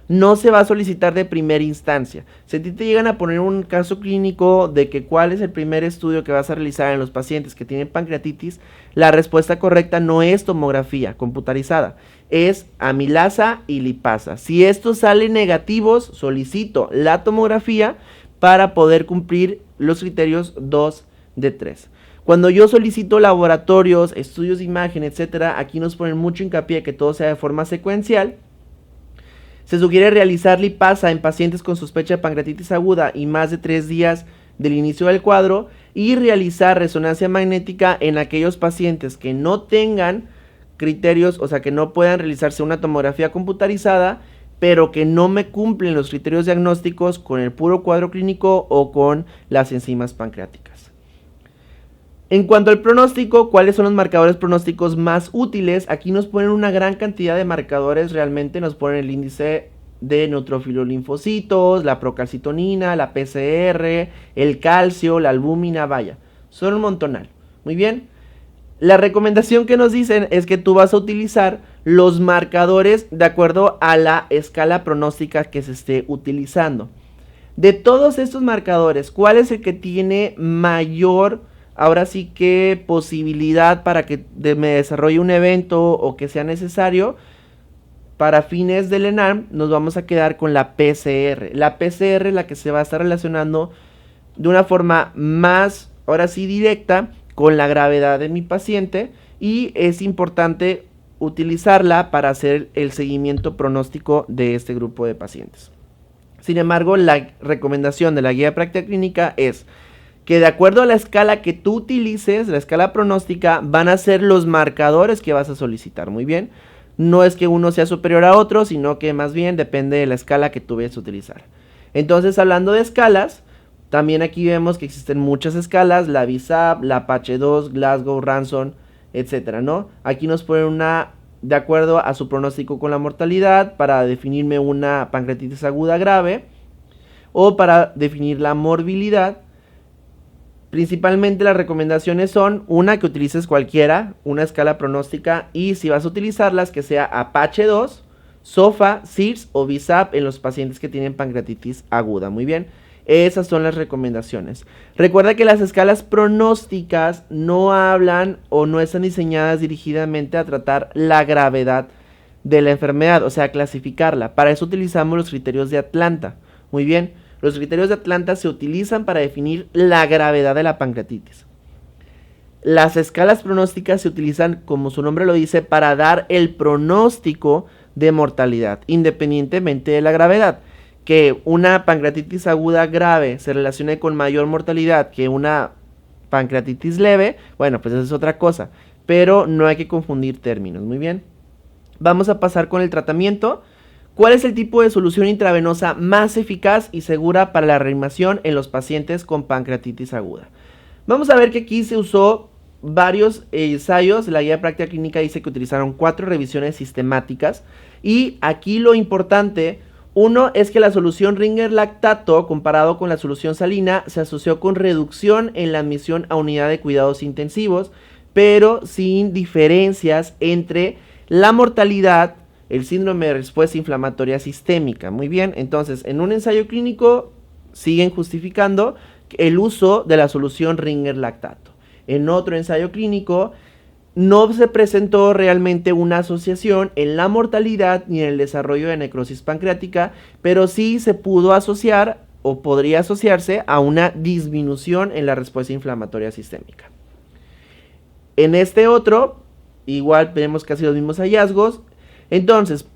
no se va a solicitar de primera instancia. Si a ti te llegan a poner un caso clínico de que cuál es el primer estudio que vas a realizar en los pacientes que tienen pancreatitis, la respuesta correcta no es tomografía computarizada, es amilasa y lipasa. Si estos salen negativos, solicito la tomografía para poder cumplir los criterios 2 de 3. Cuando yo solicito laboratorios, estudios de imagen, etcétera, aquí nos ponen mucho hincapié que todo sea de forma secuencial. Se sugiere realizar lipasa en pacientes con sospecha de pancreatitis aguda y más de 3 días del inicio del cuadro y realizar resonancia magnética en aquellos pacientes que no tengan criterios, o sea, que no puedan realizarse una tomografía computarizada, pero que no me cumplen los criterios diagnósticos con el puro cuadro clínico o con las enzimas pancreáticas. En cuanto al pronóstico, ¿cuáles son los marcadores pronósticos más útiles? Aquí nos ponen una gran cantidad de marcadores, realmente nos ponen el índice de neutrofilolinfocitos, la procalcitonina, la PCR, el calcio, la albúmina, vaya, son un montonal. Muy bien. La recomendación que nos dicen es que tú vas a utilizar los marcadores de acuerdo a la escala pronóstica que se esté utilizando. De todos estos marcadores, ¿cuál es el que tiene mayor, ahora sí que posibilidad para que me desarrolle un evento o que sea necesario? Para fines del ENARM nos vamos a quedar con la PCR. La PCR es la que se va a estar relacionando de una forma más, ahora sí, directa con la gravedad de mi paciente, y es importante utilizarla para hacer el seguimiento pronóstico de este grupo de pacientes. Sin embargo, la recomendación de la guía de práctica clínica es que de acuerdo a la escala que tú utilices, la escala pronóstica, van a ser los marcadores que vas a solicitar. Muy bien. No es que uno sea superior a otro, sino que más bien depende de la escala que tú vayas a utilizar. Entonces, hablando de escalas, también aquí vemos que existen muchas escalas, la BISAP, la Apache-2, Glasgow, Ranson, etcétera, ¿no? Aquí nos ponen una de acuerdo a su pronóstico con la mortalidad para definirme una pancreatitis aguda grave o para definir la morbilidad. Principalmente las recomendaciones son una que utilices cualquiera, una escala pronóstica, y si vas a utilizarlas que sea Apache-2, SOFA, SIRS o BISAP en los pacientes que tienen pancreatitis aguda. Muy bien, esas son las recomendaciones. Recuerda que las escalas pronósticas no hablan o no están diseñadas dirigidamente a tratar la gravedad de la enfermedad, o sea, clasificarla. Para eso utilizamos los criterios de Atlanta. Muy bien. Los criterios de Atlanta se utilizan para definir la gravedad de la pancreatitis. Las escalas pronósticas se utilizan, como su nombre lo dice, para dar el pronóstico de mortalidad, independientemente de la gravedad. Que una pancreatitis aguda grave se relacione con mayor mortalidad que una pancreatitis leve, bueno, pues eso es otra cosa. Pero no hay que confundir términos, muy bien. Vamos a pasar con el tratamiento. ¿Cuál es el tipo de solución intravenosa más eficaz y segura para la reanimación en los pacientes con pancreatitis aguda? Vamos a ver que aquí se usó varios ensayos. La guía de práctica clínica dice que utilizaron 4 revisiones sistemáticas. Y aquí lo importante, uno, es que la solución Ringer lactato comparado con la solución salina se asoció con reducción en la admisión a unidad de cuidados intensivos, pero sin diferencias entre la mortalidad, el síndrome de respuesta inflamatoria sistémica. Muy bien, entonces en un ensayo clínico siguen justificando el uso de la solución Ringer lactato. En otro ensayo clínico no se presentó realmente una asociación en la mortalidad ni en el desarrollo de necrosis pancreática, pero sí se pudo asociar o podría asociarse a una disminución en la respuesta inflamatoria sistémica. En este otro, igual vemos casi los mismos hallazgos. Entonces,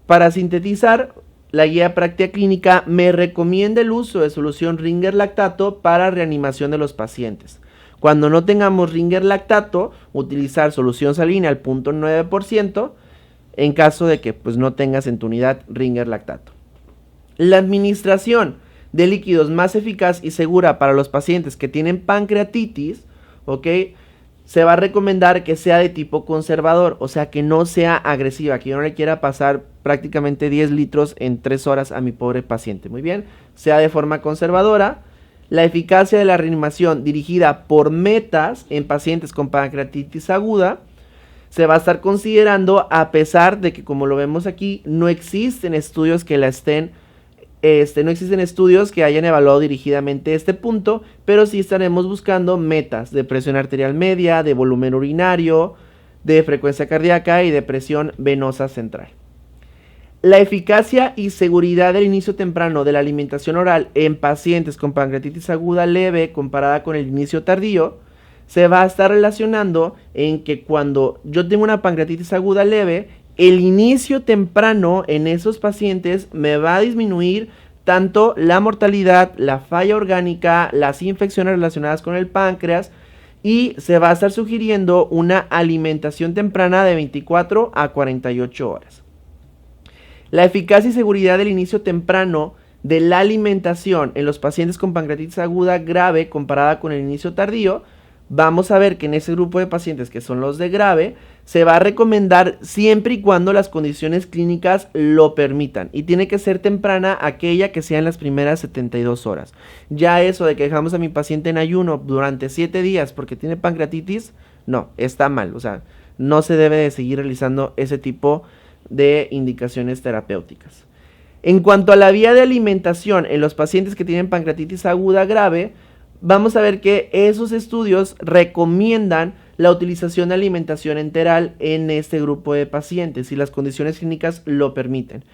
para sintetizar, la guía de práctica clínica me recomienda el uso de solución Ringer lactato para reanimación de los pacientes. Cuando no tengamos Ringer lactato, utilizar solución salina al 0.9% en caso de que pues, no tengas en tu unidad Ringer lactato. La administración de líquidos más eficaz y segura para los pacientes que tienen pancreatitis, ¿ok?, se va a recomendar que sea de tipo conservador, o sea que no sea agresiva, que yo no le quiera pasar prácticamente 10 litros en 3 horas a mi pobre paciente. Muy bien, sea de forma conservadora. La eficacia de la reanimación dirigida por metas en pacientes con pancreatitis aguda se va a estar considerando a pesar de que, como lo vemos aquí, no existen estudios que la estén no existen estudios que hayan evaluado dirigidamente este punto, pero sí estaremos buscando metas de presión arterial media, de volumen urinario, de frecuencia cardíaca y de presión venosa central. La eficacia y seguridad del inicio temprano de la alimentación oral en pacientes con pancreatitis aguda leve comparada con el inicio tardío se va a estar relacionando en que cuando yo tengo una pancreatitis aguda leve, el inicio temprano en esos pacientes me va a disminuir tanto la mortalidad, la falla orgánica, las infecciones relacionadas con el páncreas, y se va a estar sugiriendo una alimentación temprana de 24 a 48 horas. La eficacia y seguridad del inicio temprano de la alimentación en los pacientes con pancreatitis aguda grave comparada con el inicio tardío, vamos a ver que en ese grupo de pacientes que son los de grave, se va a recomendar siempre y cuando las condiciones clínicas lo permitan. Y tiene que ser temprana aquella que sea en las primeras 72 horas. Ya eso de que dejamos a mi paciente en ayuno durante 7 días porque tiene pancreatitis, no, está mal. O sea, no se debe de seguir realizando ese tipo de indicaciones terapéuticas. En cuanto a la vía de alimentación en los pacientes que tienen pancreatitis aguda grave, vamos a ver que esos estudios recomiendan la utilización de alimentación enteral en este grupo de pacientes si las condiciones clínicas lo permiten.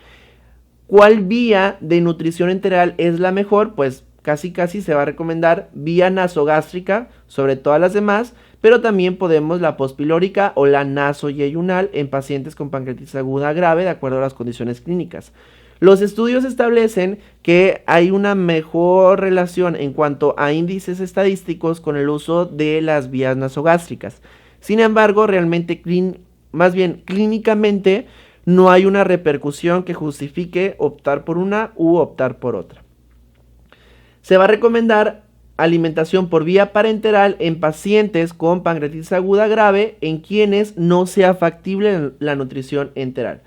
¿Cuál vía de nutrición enteral es la mejor? Pues casi se va a recomendar vía nasogástrica sobre todas las demás, pero también podemos la pospilórica o la nasoyeyunal en pacientes con pancreatitis aguda grave de acuerdo a las condiciones clínicas. Los estudios establecen que hay una mejor relación en cuanto a índices estadísticos con el uso de las vías nasogástricas. Sin embargo, realmente, clínicamente, no hay una repercusión que justifique optar por una u optar por otra. Se va a recomendar alimentación por vía parenteral en pacientes con pancreatitis aguda grave en quienes no sea factible la nutrición enteral.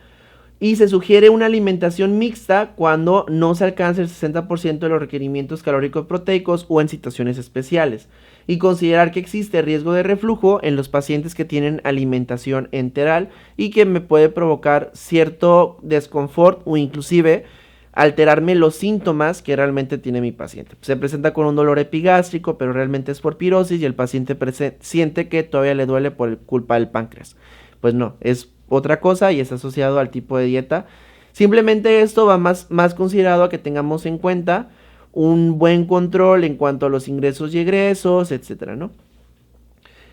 Y se sugiere una alimentación mixta cuando no se alcance el 60% de los requerimientos calóricos proteicos o en situaciones especiales. Y considerar que existe riesgo de reflujo en los pacientes que tienen alimentación enteral y que me puede provocar cierto desconfort o inclusive alterarme los síntomas que realmente tiene mi paciente. Se presenta con un dolor epigástrico, pero realmente es por pirosis y el paciente siente que todavía le duele por culpa del páncreas. Pues no, es otra cosa y está asociado al tipo de dieta. Simplemente esto va más considerado a que tengamos en cuenta un buen control en cuanto a los ingresos y egresos, etcétera, ¿no?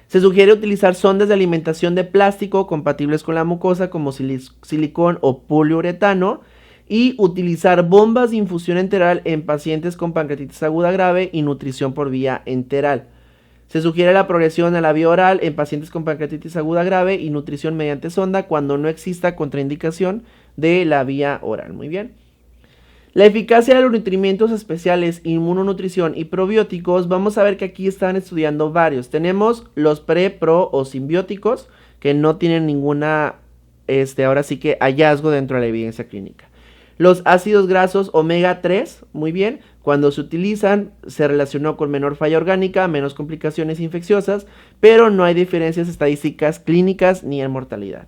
Se sugiere utilizar sondas de alimentación de plástico compatibles con la mucosa como silicón o poliuretano y utilizar bombas de infusión enteral en pacientes con pancreatitis aguda grave y nutrición por vía enteral. Se sugiere la progresión a la vía oral en pacientes con pancreatitis aguda grave y nutrición mediante sonda cuando no exista contraindicación de la vía oral. Muy bien. La eficacia de los nutrimientos especiales, inmunonutrición y probióticos, vamos a ver que aquí están estudiando varios. Tenemos los pre, pro o simbióticos que no tienen ninguna, ahora sí que hallazgo dentro de la evidencia clínica. Los ácidos grasos omega 3, muy bien, cuando se utilizan se relacionó con menor falla orgánica, menos complicaciones infecciosas, pero no hay diferencias estadísticas clínicas ni en mortalidad.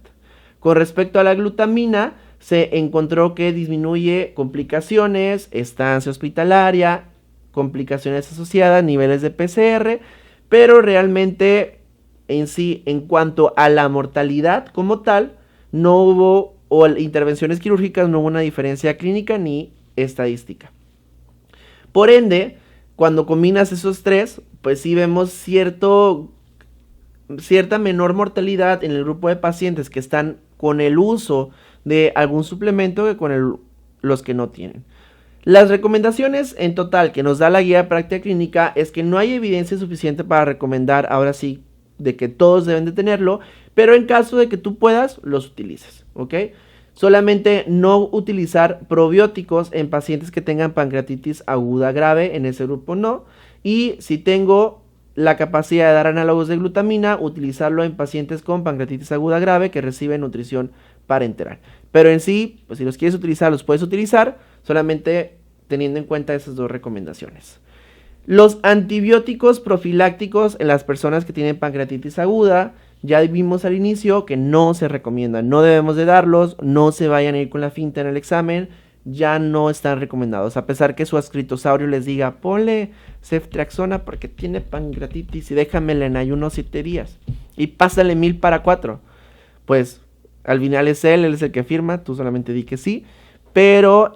Con respecto a la glutamina, se encontró que disminuye complicaciones, estancia hospitalaria, complicaciones asociadas, niveles de PCR, pero realmente en sí, en cuanto a la mortalidad como tal, no hubo o intervenciones quirúrgicas, no hubo una diferencia clínica ni estadística. Por ende, cuando combinas esos tres, pues sí vemos cierta menor mortalidad en el grupo de pacientes que están con el uso de algún suplemento que con los que no tienen. Las recomendaciones en total que nos da la guía de práctica clínica es que no hay evidencia suficiente para recomendar, ahora sí, de que todos deben de tenerlo, pero en caso de que tú puedas, los utilices, ¿ok? Solamente no utilizar probióticos en pacientes que tengan pancreatitis aguda grave, en ese grupo no. Y si tengo la capacidad de dar análogos de glutamina, utilizarlo en pacientes con pancreatitis aguda grave que reciben nutrición parenteral. Pero en sí, pues si los quieres utilizar, los puedes utilizar, solamente teniendo en cuenta esas dos recomendaciones. Los antibióticos profilácticos en las personas que tienen pancreatitis aguda, ya vimos al inicio que no se recomiendan, no debemos de darlos, no se vayan a ir con la finta en el examen, ya no están recomendados, a pesar que su ascritosaurio les diga, ponle ceftriaxona porque tiene pancreatitis y déjamela en ayuno 7 días y pásale 1000 para 4. Pues al final es él es el que firma, tú solamente di que sí, pero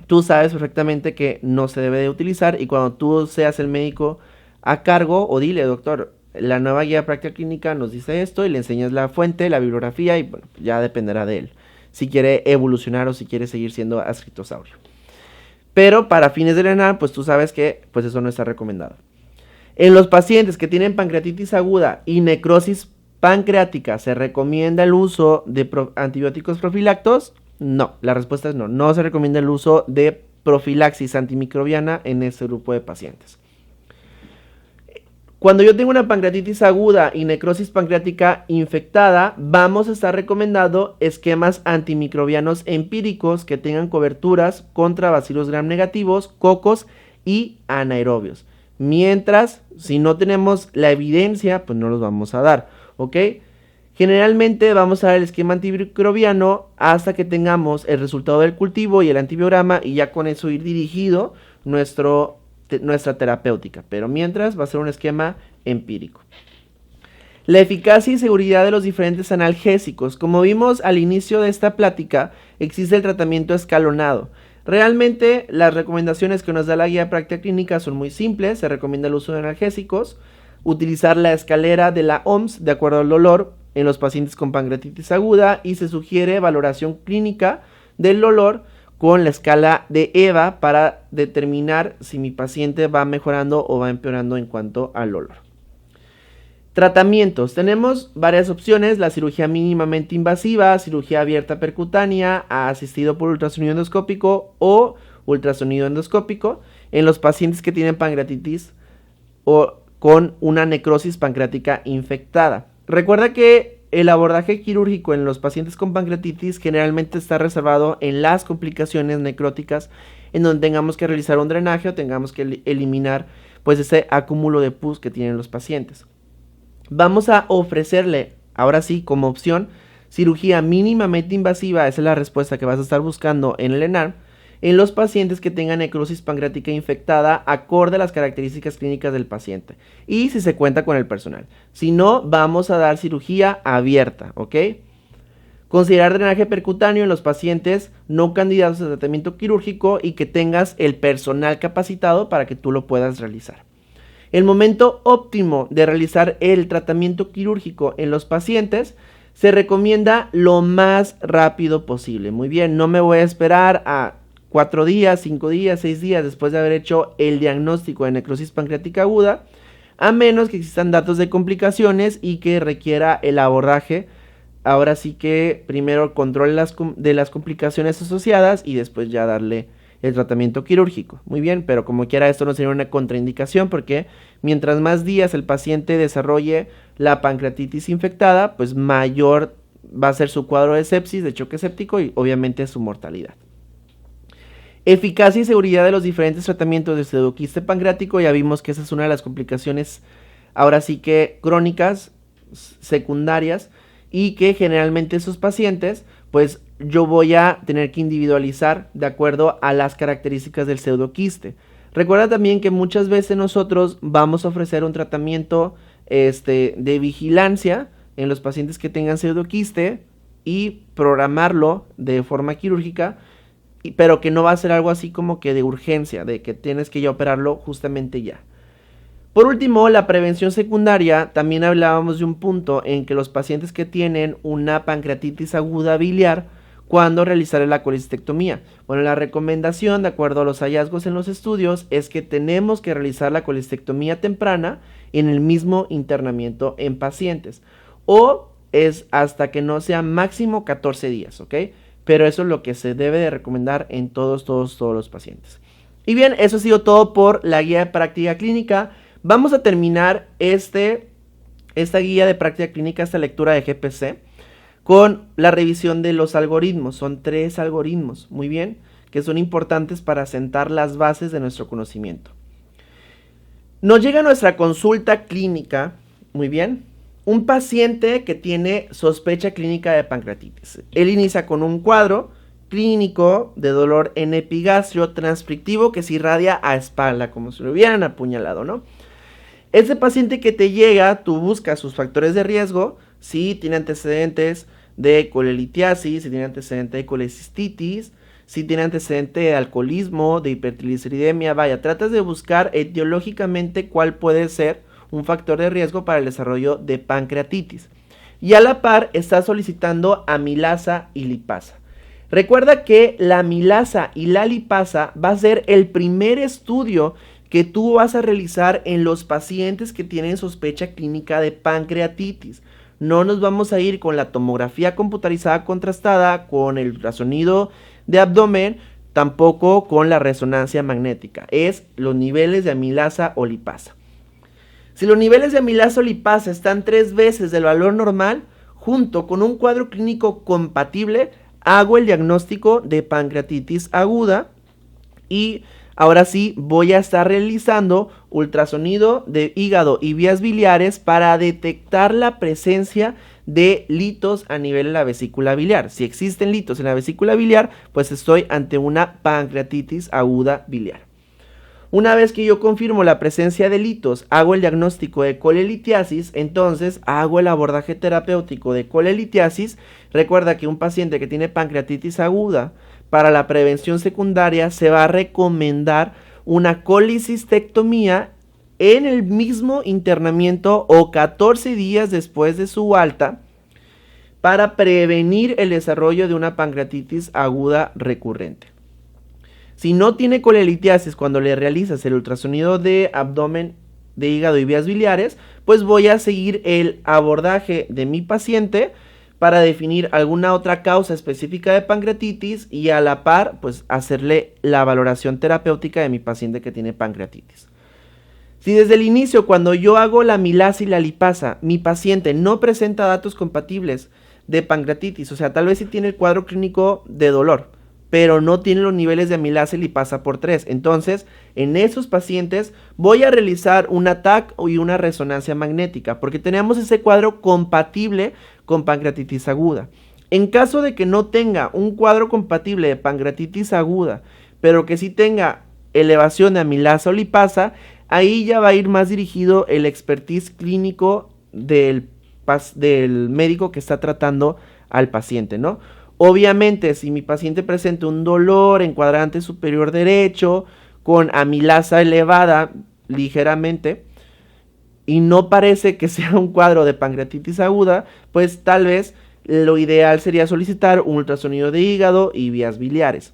tú sabes perfectamente que no se debe de utilizar y cuando tú seas el médico a cargo o dile, doctor, la nueva guía de práctica clínica nos dice esto y le enseñas la fuente, la bibliografía y bueno, ya dependerá de él si quiere evolucionar o si quiere seguir siendo ascritosaurio. pero para fines del ENAR, pues tú sabes que pues eso no está recomendado. En los pacientes que tienen pancreatitis aguda y necrosis pancreática, ¿se recomienda el uso de antibióticos profilactos? No, la respuesta es no. No se recomienda el uso de profilaxis antimicrobiana en este grupo de pacientes. Cuando yo tengo una pancreatitis aguda y necrosis pancreática infectada, vamos a estar recomendando esquemas antimicrobianos empíricos que tengan coberturas contra bacilos gram negativos, cocos y anaerobios. Mientras, si no tenemos la evidencia, pues no los vamos a dar, ¿ok? Generalmente vamos a dar el esquema antimicrobiano hasta que tengamos el resultado del cultivo y el antibiograma y ya con eso ir dirigido nuestra terapéutica. Pero mientras va a ser un esquema empírico. La eficacia y seguridad de los diferentes analgésicos. Como vimos al inicio de esta plática, existe el tratamiento escalonado. Realmente las recomendaciones que nos da la guía de práctica clínica son muy simples. Se recomienda el uso de analgésicos, utilizar la escalera de la OMS de acuerdo al dolor en los pacientes con pancreatitis aguda y se sugiere valoración clínica del dolor con la escala de EVA para determinar si mi paciente va mejorando o va empeorando en cuanto al dolor. Tratamientos. Tenemos varias opciones: la cirugía mínimamente invasiva, cirugía abierta percutánea, asistido por ultrasonido endoscópico o ultrasonido endoscópico en los pacientes que tienen pancreatitis o con una necrosis pancreática infectada. Recuerda que el abordaje quirúrgico en los pacientes con pancreatitis generalmente está reservado en las complicaciones necróticas en donde tengamos que realizar un drenaje o tengamos que eliminar pues ese acúmulo de pus que tienen los pacientes. Vamos a ofrecerle, ahora sí, como opción, cirugía mínimamente invasiva. Esa es la respuesta que vas a estar buscando en el ENAR, en los pacientes que tengan necrosis pancreática infectada acorde a las características clínicas del paciente y si se cuenta con el personal. Si no, vamos a dar cirugía abierta, ¿ok? Considerar drenaje percutáneo en los pacientes no candidatos a tratamiento quirúrgico y que tengas el personal capacitado para que tú lo puedas realizar. El momento óptimo de realizar el tratamiento quirúrgico en los pacientes se recomienda lo más rápido posible. Muy bien, no me voy a esperar a 4 días, 5 días, 6 días después de haber hecho el diagnóstico de necrosis pancreática aguda, a menos que existan datos de complicaciones y que requiera el abordaje. Ahora sí que primero el control de las complicaciones asociadas y después ya darle el tratamiento quirúrgico. Muy bien, pero como quiera esto no sería una contraindicación porque mientras más días el paciente desarrolle la pancreatitis infectada, pues mayor va a ser su cuadro de sepsis, de choque séptico y obviamente su mortalidad. Eficacia y seguridad de los diferentes tratamientos de pseudoquiste pancreático. Ya vimos que esa es una de las complicaciones ahora sí que crónicas, secundarias, y que generalmente esos pacientes pues yo voy a tener que individualizar de acuerdo a las características del pseudoquiste. Recuerda también que muchas veces nosotros vamos a ofrecer un tratamiento de vigilancia en los pacientes que tengan pseudoquiste y programarlo de forma quirúrgica, pero que no va a ser algo así como que de urgencia, de que tienes que ya operarlo justamente ya. Por último, la prevención secundaria. También hablábamos de un punto en que los pacientes que tienen una pancreatitis aguda biliar, cuando realizar la colecistectomía. Bueno, la recomendación, de acuerdo a los hallazgos en los estudios, es que tenemos que realizar la colecistectomía temprana en el mismo internamiento en pacientes. O es hasta que no sea máximo 14 días, ¿ok? Pero eso es lo que se debe de recomendar en todos los pacientes. Y bien, eso ha sido todo por la guía de práctica clínica. Vamos a terminar esta guía de práctica clínica, esta lectura de GPC, con la revisión de los algoritmos. Son 3 algoritmos, muy bien, que son importantes para sentar las bases de nuestro conocimiento. Nos llega nuestra consulta clínica, muy bien, un paciente que tiene sospecha clínica de pancreatitis. Él inicia con un cuadro clínico de dolor en epigastrio transfrictivo que se irradia a espalda, como si lo hubieran apuñalado, ¿no? Este paciente que te llega, tú buscas sus factores de riesgo, si tiene antecedentes de colelitiasis, si tiene antecedente de colecistitis, si tiene antecedente de alcoholismo, de hipertrigliceridemia, vaya, tratas de buscar etiológicamente cuál puede ser un factor de riesgo para el desarrollo de pancreatitis. Y a la par está solicitando amilasa y lipasa. Recuerda que la amilasa y la lipasa va a ser el primer estudio que tú vas a realizar en los pacientes que tienen sospecha clínica de pancreatitis. No nos vamos a ir con la tomografía computarizada contrastada, con el ultrasonido de abdomen, tampoco con la resonancia magnética. Es los niveles de amilasa o lipasa. Si los niveles de amilasa o lipasa están 3 veces del valor normal, junto con un cuadro clínico compatible, hago el diagnóstico de pancreatitis aguda y ahora sí voy a estar realizando ultrasonido de hígado y vías biliares para detectar la presencia de litos a nivel de la vesícula biliar. Si existen litos en la vesícula biliar, pues estoy ante una pancreatitis aguda biliar. Una vez que yo confirmo la presencia de litos, hago el diagnóstico de colelitiasis, entonces hago el abordaje terapéutico de colelitiasis. Recuerda que un paciente que tiene pancreatitis aguda, para la prevención secundaria se va a recomendar una colicistectomía en el mismo internamiento o 14 días después de su alta para prevenir el desarrollo de una pancreatitis aguda recurrente. Si no tiene colelitiasis cuando le realizas el ultrasonido de abdomen, de hígado y vías biliares, pues voy a seguir el abordaje de mi paciente para definir alguna otra causa específica de pancreatitis y a la par, pues hacerle la valoración terapéutica de mi paciente que tiene pancreatitis. Si desde el inicio, cuando yo hago la amilasa y la lipasa, mi paciente no presenta datos compatibles de pancreatitis, o sea, tal vez sí tiene el cuadro clínico de dolor, pero no tiene los niveles de amilasa y lipasa por 3. Entonces, en esos pacientes voy a realizar un TAC y una resonancia magnética, porque tenemos ese cuadro compatible con pancreatitis aguda. En caso de que no tenga un cuadro compatible de pancreatitis aguda, pero que sí tenga elevación de amilasa o lipasa, ahí ya va a ir más dirigido el expertise clínico del médico que está tratando al paciente, ¿no? Obviamente, si mi paciente presenta un dolor en cuadrante superior derecho, con amilasa elevada ligeramente, y no parece que sea un cuadro de pancreatitis aguda, pues tal vez lo ideal sería solicitar un ultrasonido de hígado y vías biliares.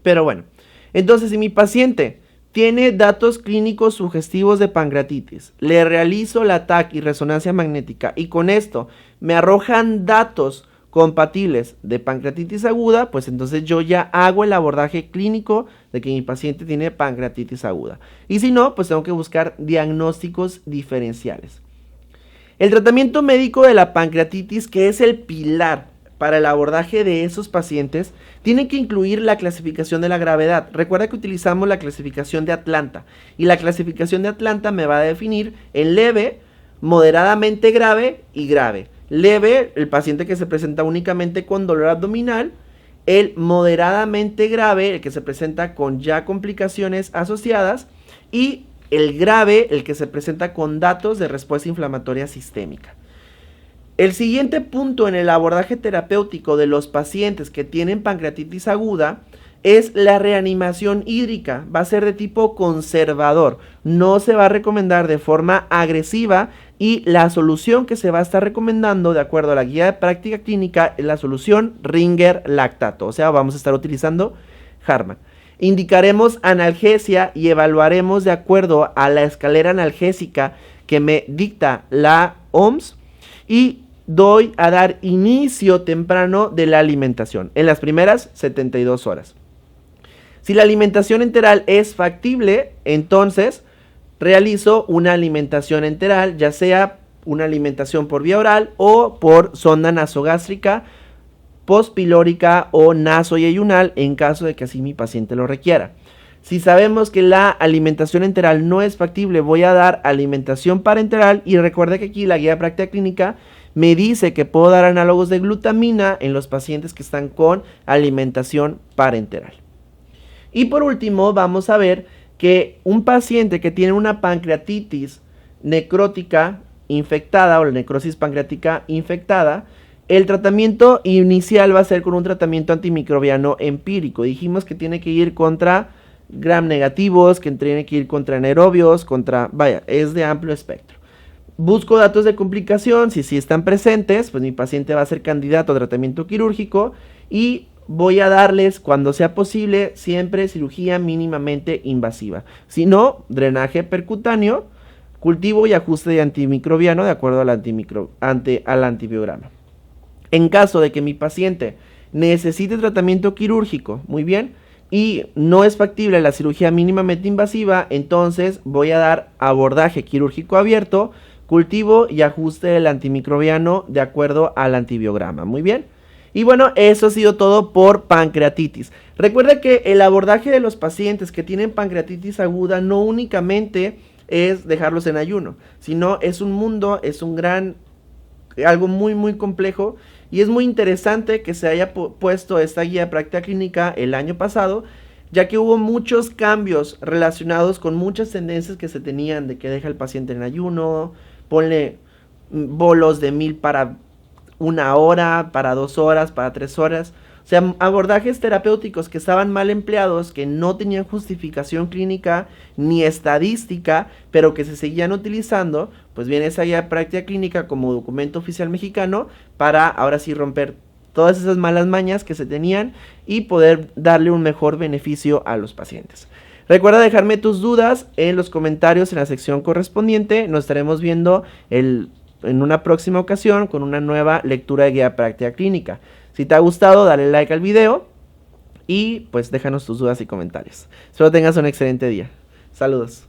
Pero bueno, entonces si mi paciente tiene datos clínicos sugestivos de pancreatitis, le realizo la TAC y resonancia magnética y con esto me arrojan datos compatibles de pancreatitis aguda, pues entonces yo ya hago el abordaje clínico de que mi paciente tiene pancreatitis aguda. Y si no, pues tengo que buscar diagnósticos diferenciales. El tratamiento médico de la pancreatitis, que es el pilar para el abordaje de esos pacientes, tiene que incluir la clasificación de la gravedad. Recuerda que utilizamos la clasificación de Atlanta y la clasificación de Atlanta me va a definir en leve, moderadamente grave y grave. Leve, el paciente que se presenta únicamente con dolor abdominal. El moderadamente grave, el que se presenta con ya complicaciones asociadas. Y el grave, el que se presenta con datos de respuesta inflamatoria sistémica. El siguiente punto en el abordaje terapéutico de los pacientes que tienen pancreatitis aguda es la reanimación hídrica. Va a ser de tipo conservador, no se va a recomendar de forma agresiva y la solución que se va a estar recomendando de acuerdo a la guía de práctica clínica es la solución Ringer lactato, o sea, vamos a estar utilizando Harman. Indicaremos analgesia y evaluaremos de acuerdo a la escalera analgésica que me dicta la OMS y doy a dar inicio temprano de la alimentación en las primeras 72 horas. Si la alimentación enteral es factible, entonces realizo una alimentación enteral, ya sea una alimentación por vía oral o por sonda nasogástrica, postpilórica o nasoyeyunal en caso de que así mi paciente lo requiera. Si sabemos que la alimentación enteral no es factible, voy a dar alimentación parenteral y recuerda que aquí la guía de práctica clínica me dice que puedo dar análogos de glutamina en los pacientes que están con alimentación parenteral. Y por último vamos a ver que un paciente que tiene una pancreatitis necrótica infectada o la necrosis pancreática infectada, el tratamiento inicial va a ser con un tratamiento antimicrobiano empírico. Dijimos que tiene que ir contra gram negativos, que tiene que ir contra anaerobios, es de amplio espectro. Busco datos de complicación, si están presentes, pues mi paciente va a ser candidato a tratamiento quirúrgico y voy a darles, cuando sea posible, siempre cirugía mínimamente invasiva. Si no, drenaje percutáneo, cultivo y ajuste de antimicrobiano de acuerdo al antibiograma. En caso de que mi paciente necesite tratamiento quirúrgico, muy bien, y no es factible la cirugía mínimamente invasiva, entonces voy a dar abordaje quirúrgico abierto, cultivo y ajuste del antimicrobiano de acuerdo al antibiograma. Muy bien. Y bueno, eso ha sido todo por pancreatitis. Recuerda que el abordaje de los pacientes que tienen pancreatitis aguda no únicamente es dejarlos en ayuno, sino es un mundo, es un gran, algo muy complejo, y es muy interesante que se haya puesto esta guía de práctica clínica el año pasado, ya que hubo muchos cambios relacionados con muchas tendencias que se tenían de que deja el paciente en ayuno, ponle bolos de 1000 para 1 hora, para 2 horas, para 3 horas. O sea, abordajes terapéuticos que estaban mal empleados, que no tenían justificación clínica ni estadística, pero que se seguían utilizando. Pues viene esa guía de práctica clínica como documento oficial mexicano para ahora sí romper todas esas malas mañas que se tenían y poder darle un mejor beneficio a los pacientes. Recuerda dejarme tus dudas en los comentarios en la sección correspondiente. Nos estaremos viendo en una próxima ocasión con una nueva lectura de guía de práctica clínica. Si te ha gustado, dale like al video y pues déjanos tus dudas y comentarios. Espero tengas un excelente día. Saludos.